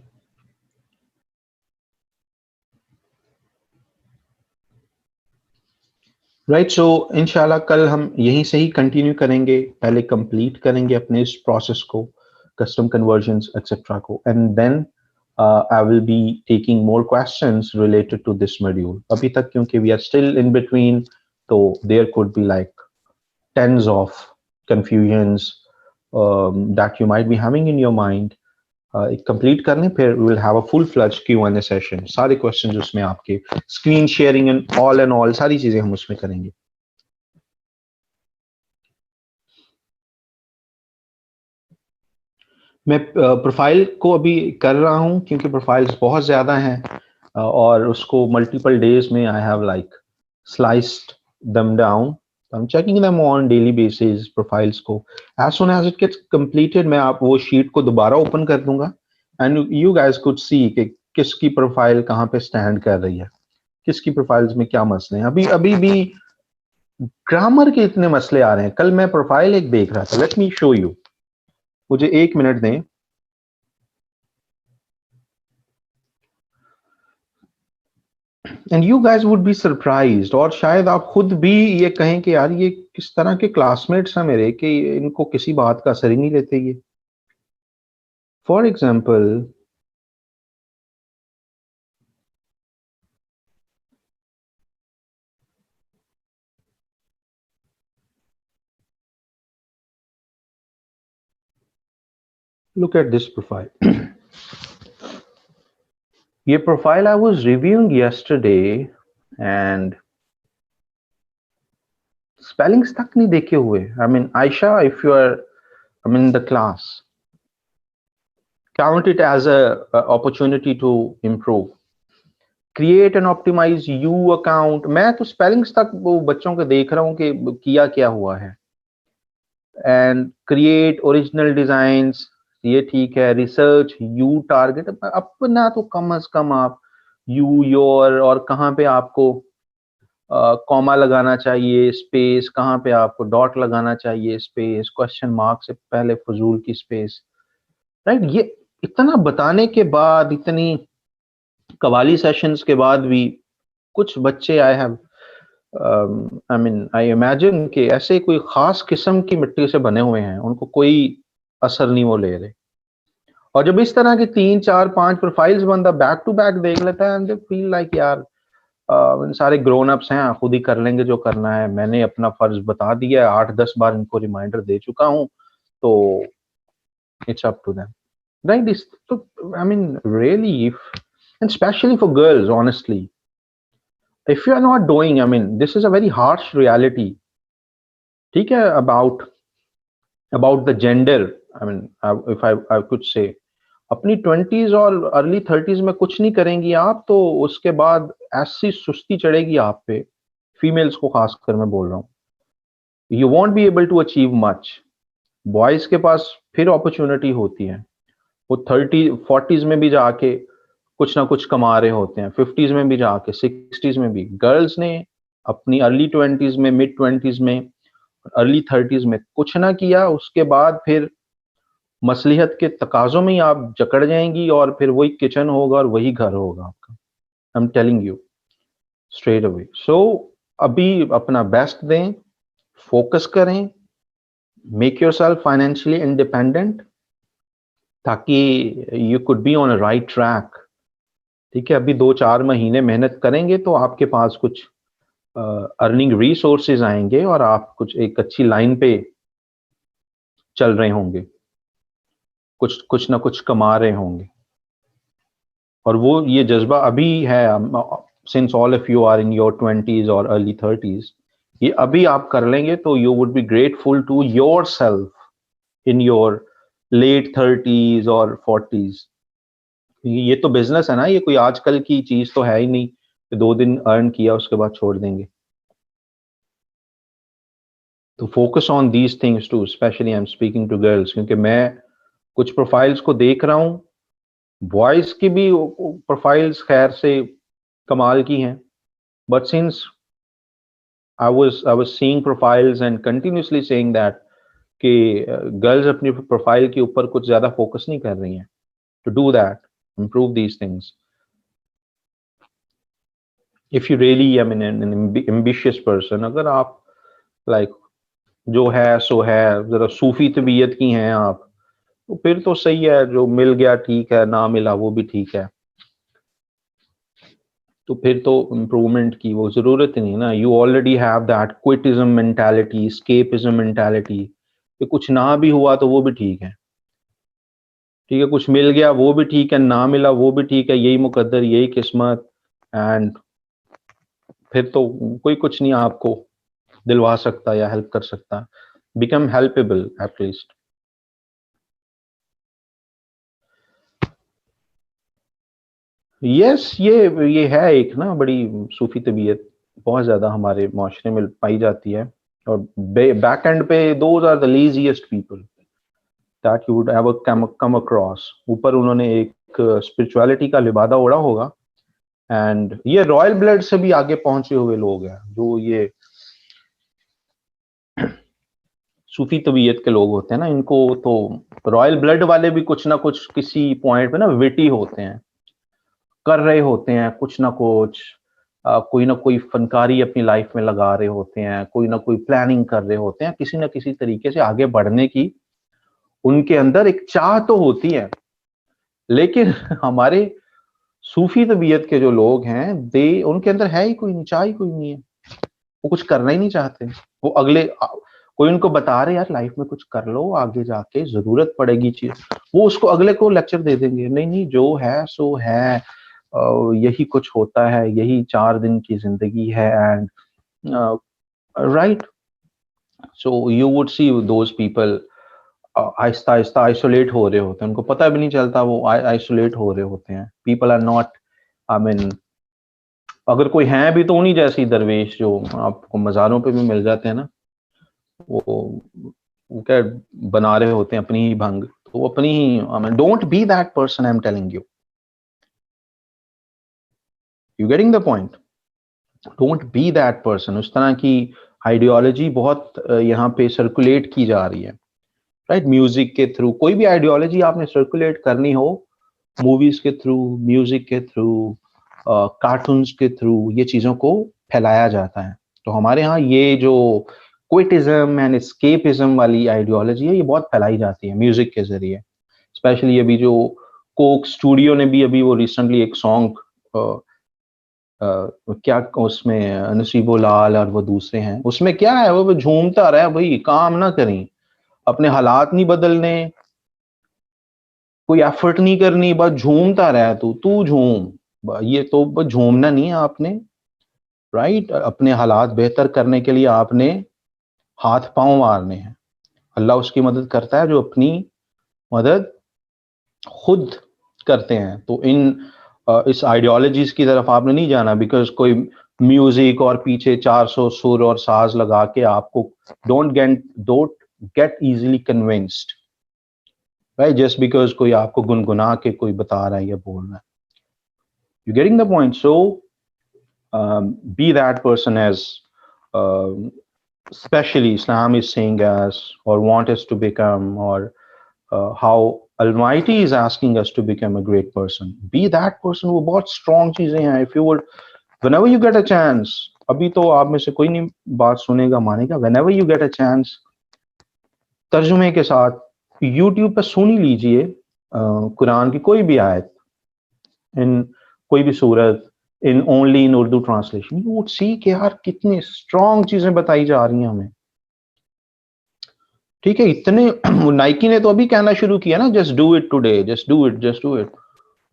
राइट, सो इंशाल्लाह कल हम यहीं से ही कंटिन्यू करेंगे. पहले कंप्लीट करेंगे अपने इस प्रोसेस को, कस्टम कन्वर्जन्स एक्सेट्रा को, and then I will be taking more questions related to this module. अभी तक क्योंकि we are still in between, so there could be like tens of confusions that you might be having in your mind. Complete कर लें, फिर we will have a full-fledged Q&A session. सारे questions उसमें आपके, screen sharing and all सारी चीजें हम उसमें करेंगे. मैं प्रोफाइल को अभी कर रहा हूं क्योंकि प्रोफाइल्स बहुत ज्यादा हैं और उसको मल्टीपल डेज में I have like sliced them down. I'm checking them on daily basis profiles को. As soon as it gets completed, मैं आप वो शीट को दोबारा ओपन कर दूंगा and you guys could see कि किसकी प्रोफाइल कहाँ पे स्टैंड कर रही है, किसकी प्रोफाइल्स में क्या मसले हैं. अभी भी ग्रामर के इतने मसले आ रहे हैं. कल मैं प्रोफाइल एक देख रहा था, लेट मी शो यू, मुझे 1 मिनट दें. And you guys would be surprised, और शायद आप खुद भी ये कहें कि यार ये किस तरह के क्लासमेट्स हैं मेरे कि इनको किसी बात का असर ही नहीं लेते. ये for example look at this profile. ये profile I was reviewing yesterday and spellings तक नहीं देखे हुए. I mean Ayesha, if you are in the class, count it as a opportunity to improve. Create and optimize you account. मैं तो स्पेलिंग्स तक वो बच्चों के देख रहा हूँ कि किया क्या हुआ है. एंड क्रिएट ओरिजिनल डिजाइन्स, ये ठीक है. रिसर्च यू टारगेट, अपना तो कम अज कम आप यू योर और कहाँ पे आपको कॉमा लगाना चाहिए, स्पेस कहाँ पे आपको डॉट लगाना चाहिए, स्पेस, क्वेश्चन मार्क से पहले फजूल की स्पेस. राइट, ये इतना बताने के बाद, इतनी कवाली सेशंस के बाद भी कुछ बच्चे आई इमेजिन कि ऐसे कोई खास किस्म की मिट्टी से बने हुए हैं, उनको कोई असर नहीं वो ले रहे. और जब इस तरह के 3, 4, 5 प्रोफाइल्स बंदा बैक टू बैक देख लेता है, एंड दे फील लाइक यार सारे ग्रोन अप्स हैं, खुद ही कर लेंगे जो करना है, मैंने अपना फर्ज बता दिया है, 8-10 बार इनको रिमाइंडर दे चुका हूं, तो it's up to them. Right, I mean really, and especially for girls, honestly, if you are not doing, I mean, this is a very harsh reality, ठीक है, about the gender. I mean, if I could say, अपनी 20s और अर्ली 30s में कुछ नहीं करेंगी आप, तो उसके बाद ऐसी सुस्ती चढ़ेगी आप पे, फीमेल्स को खासकर मैं बोल रहा हूँ, you won't be able to achieve much. Boys के पास फिर अपॉर्चुनिटी होती है, वो 30-40s में भी जाके कुछ ना कुछ कमा रहे होते हैं, 50s में भी जाके, 60s में भी. गर्ल्स ने अपनी अर्ली 20s में, मिड 20s में, अर्ली 30s में कुछ ना किया, उसके बाद फिर मसलिहत के तकाजों में ही आप जकड़ जाएंगी और फिर वही किचन होगा और वही घर होगा आपका. I am telling you straight away. So अभी अपना बेस्ट दें, फोकस करें, मेक योरसेल्फ फाइनेंशियली इंडिपेंडेंट, ताकि you could be on a right track. ठीक है, अभी 2-4 महीने मेहनत करेंगे तो आपके पास कुछ अर्निंग रिसोर्सेज आएंगे और आप कुछ एक अच्छी लाइन पे चल रहे होंगे, कुछ ना कुछ कमा रहे होंगे. और वो ये जज्बा अभी है, since all of you are in your 20s और अर्ली 30s, ये अभी आप कर लेंगे तो you would be grateful to yourself in your late 30s और 40s। ये तो बिजनेस है ना, ये कोई आजकल की चीज तो है ही नहीं कि 2 दिन अर्न किया उसके बाद छोड़ देंगे। तो focus on these things too, especially I am speaking to girls, क्योंकि मैं कुछ प्रोफाइल्स को देख रहा हूँ, बॉयज की भी प्रोफाइल्स खैर से कमाल की हैं, but since I was seeing profiles and continuously saying that कि गर्ल्स अपनी प्रोफाइल के ऊपर कुछ ज्यादा फोकस नहीं कर रही हैं। To do that, improve these things. If you really, I mean, an ambitious person, अगर आप like जो है सो है, जरा सूफी तबीयत की हैं आप, तो फिर तो सही है, जो मिल गया ठीक है, ना मिला वो भी ठीक है। तो फिर तो इम्प्रूवमेंट की वो जरूरत ही नहीं ना। You already have that quietism mentality, escapism mentality, कि कुछ ना भी हुआ तो वो भी ठीक है। ठीक है, कुछ मिल गया वो भी ठीक है, ना मिला वो भी ठीक है, यही मुकद्दर, यही किस्मत। एंड फिर तो कोई कुछ नहीं आपको दिलवा सकता या हेल्प कर सकता। Become हेल्पेबल at least. यस, ये है एक ना बड़ी सूफी तबीयत, बहुत ज्यादा हमारे माशरे में पाई जाती है। और बैक एंड पे those are the laziest people that you would ever come across. ऊपर उन्होंने एक स्पिरिचुअलिटी का लिबादा ओढ़ा होगा, एंड ये रॉयल ब्लड से भी आगे पहुंचे हुए लोग हैं, जो ये सूफी तबीयत के लोग होते हैं ना, इनको तो रॉयल ब्लड वाले भी कुछ ना कुछ किसी पॉइंट पे ना विटी होते हैं, कर रहे होते हैं कुछ ना कुछ, कोई ना कोई फनकारी अपनी लाइफ में लगा रहे होते हैं, कोई ना कोई प्लानिंग कर रहे होते हैं, किसी ना किसी तरीके से आगे बढ़ने की उनके अंदर एक चाह तो होती है। लेकिन हमारे सूफी तबीयत के जो लोग हैं, दे उनके अंदर है ही कोई नहीं, चाह ही कोई नहीं है, वो कुछ करना ही नहीं चाहते। वो अगले कोई उनको बता रहे यार लाइफ में कुछ कर लो, आगे जाके जरूरत पड़ेगी चीज, वो उसको अगले को लेक्चर दे देंगे, नहीं नहीं जो है सो है, यही कुछ होता है, यही 4 दिन की जिंदगी है। And right, so you would C those people Aahista Aahista isolate हो रहे होते हैं, उनको पता भी नहीं चलता वो आइसोलेट हो रहे होते हैं। People are not, I mean, अगर कोई है भी तो उन्हीं जैसी दरवेश जो आपको मज़ारों पे भी मिल जाते हैं ना, वो क्या बना रहे होते हैं अपनी ही भंग, तो वो अपनी ही, I mean don't be that person, I am telling you, you getting the point. Don't be that person. उस तरह की आइडियोलॉजी बहुत यहाँ पे सर्कुलेट की जा रही है, राइट? म्यूजिक के थ्रू कोई भी आइडियोलॉजी आपने सर्कुलेट करनी हो, मूवीज के थ्रू, म्यूजिक के थ्रू, कार्टून्स के थ्रू, ये चीजों को फैलाया जाता है। तो हमारे यहाँ ये जो क्विटिज्म एंड एस्केपिज्म वाली आइडियोलॉजी है, ये बहुत फैलाई जाती है म्यूजिक के जरिए। स्पेशली अभी जो कोक स्टूडियो ने भी अभी वो रिसेंटली एक सॉन्ग, क्या उसमें नसीबो लाल और वो दूसरे हैं, उसमें क्या है, वो झूमता रहा है भाई, काम ना करें, अपने हालात नहीं बदलने, कोई एफर्ट नहीं करनी, बस झूमता रहा, तू झूम, ये तो बस झूमना नहीं है आपने, राइट? अपने हालात बेहतर करने के लिए आपने हाथ पांव मारने हैं। अल्लाह उसकी मदद करता है जो अपनी मदद खुद करते हैं। तो इस आइडियोलॉजीज की तरफ आपने नहीं जाना, बिकॉज कोई म्यूजिक और पीछे 400 सुर और साज लगा के आपको, don't get easily convinced, right? Just because कोई आपको गुनगुना के कोई बता रहा है या बोल रहा है। You getting the point? So be that person as especially Islam is saying us or want us to become, or how Almighty is asking us to become a great person. Be that person. वो बहुत strong चीजें हैं। If you would, whenever you get a chance, अभी तो आप में से कोई नहीं बात सुनेगा मानेगा, whenever you get a chance, तर्जुमे के साथ YouTube पे सुन ही लीजिए कुरान की कोई भी आयत, इन कोई भी सूरत, in only in Urdu translation, you would see कि यार कितनी स्ट्रॉन्ग चीजें बताई जा रही हैं हमें। ठीक है, इतने नाइकी ने तो अभी कहना शुरू किया ना, just do it today, just do it, just do it.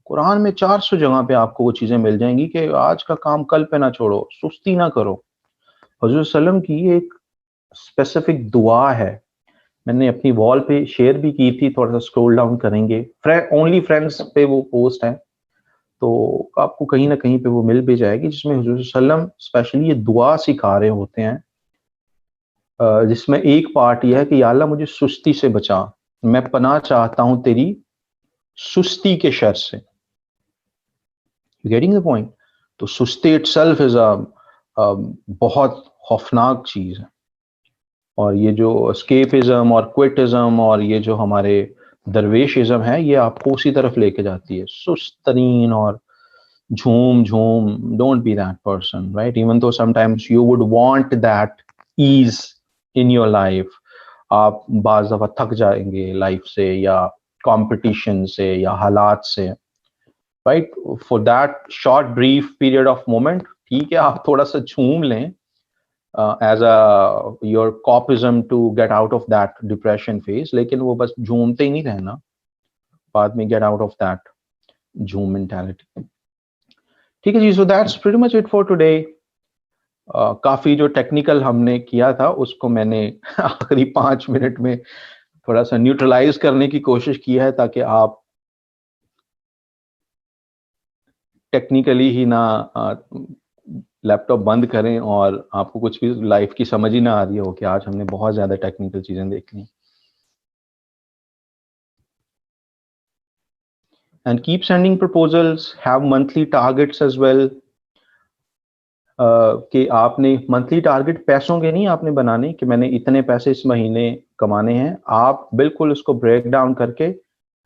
Quran में 400 जगह पे आपको वो चीजें मिल जाएंगी कि आज का काम कल पे ना छोड़ो, सुस्ती ना करो। हजरत सल्लम की एक स्पेसिफिक दुआ है मैंने अपनी वॉल पे शेयर भी की थी, थोड़ा सा स्क्रॉल डाउन करेंगे, ओनली फ्रेंड्स पे वो पोस्ट है, तो आपको कहीं ना कहीं पे वो मिल भी जाएगी, जिसमें हुजूर सल्लम स्पेशली ये दुआ सिखा रहे होते हैं, जिसमें एक पार्ट यह है कि या अल्लाह मुझे सुस्ती से बचा, मैं पनाह चाहता हूं तेरी सुस्ती के शर से। Getting the point? तो सुस्ती इटसेल्फ इज बहुत खौफनाक चीज है, और ये जो स्केपिज्म और क्विटिज्म और ये जो हमारे दरवेशिज्म है, ये आपको उसी तरफ लेके जाती है, सुस्त तरीन और झूम झूम। Don't be that person, right? Even though sometimes you would want that ease in your life. आप बाज दफा थक जाएंगे लाइफ से या कंपटीशन से या हालात से, right? For that short brief period of moment, ठीक है, आप थोड़ा सा झूम लें as a your copism to get out of that depression phase, लेकिन वो बस झूमते ही नहीं रहना, बाद में गेट आउट ऑफ दैट झूम मेंटालिटी। ठीक है जी, so that's pretty much it for today. काफी जो टेक्निकल हमने किया था उसको मैंने आखिरी 5 मिनट में थोड़ा सा न्यूट्रलाइज करने की कोशिश की है, ताकि आप टेक्निकली ही ना लैपटॉप बंद करें और आपको कुछ भी लाइफ की समझ ही ना आ रही हो कि आज हमने बहुत ज्यादा टेक्निकल चीजें देख ली। And keep sending proposals, have monthly targets as well. कि आपने मंथली टारगेट पैसों के नहीं आपने बनाने कि मैंने इतने पैसे इस महीने कमाने हैं, आप बिल्कुल उसको ब्रेक डाउन करके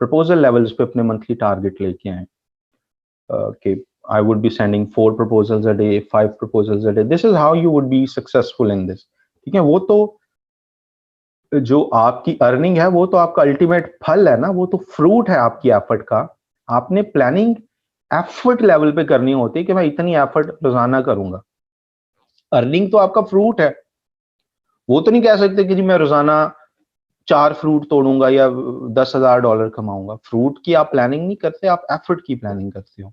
प्रपोजल लेवल्स पे अपने मंथली टारगेट लेके आए कि I would be sending 4 proposals a day, 5 proposals a day. This is how you would be successful in this. ठीक है, वो तो जो आपकी अर्निंग है वो तो आपका अल्टीमेट फल है ना, वो तो फ्रूट है आपकी एफर्ट का। आपने प्लानिंग एफर्ट लेवल पे करनी होती है कि मैं इतनी एफर्ट रोजाना करूंगा। अर्निंग तो आपका फ्रूट है, वो तो नहीं कह सकते कि जी मैं रोजाना 4 फ्रूट तोड़ूंगा या $10,000 कमाऊंगा। फ्रूट की आप प्लानिंग नहीं करते, आप एफर्ट की प्लानिंग करते हो।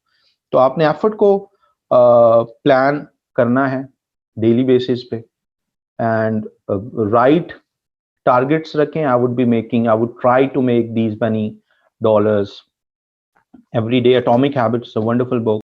तो आपने एफर्ट को प्लान करना है डेली बेसिस पे, एंड राइट टारगेट्स रखें। I would try to make these money dollars every day. Atomic Habits is a wonderful book.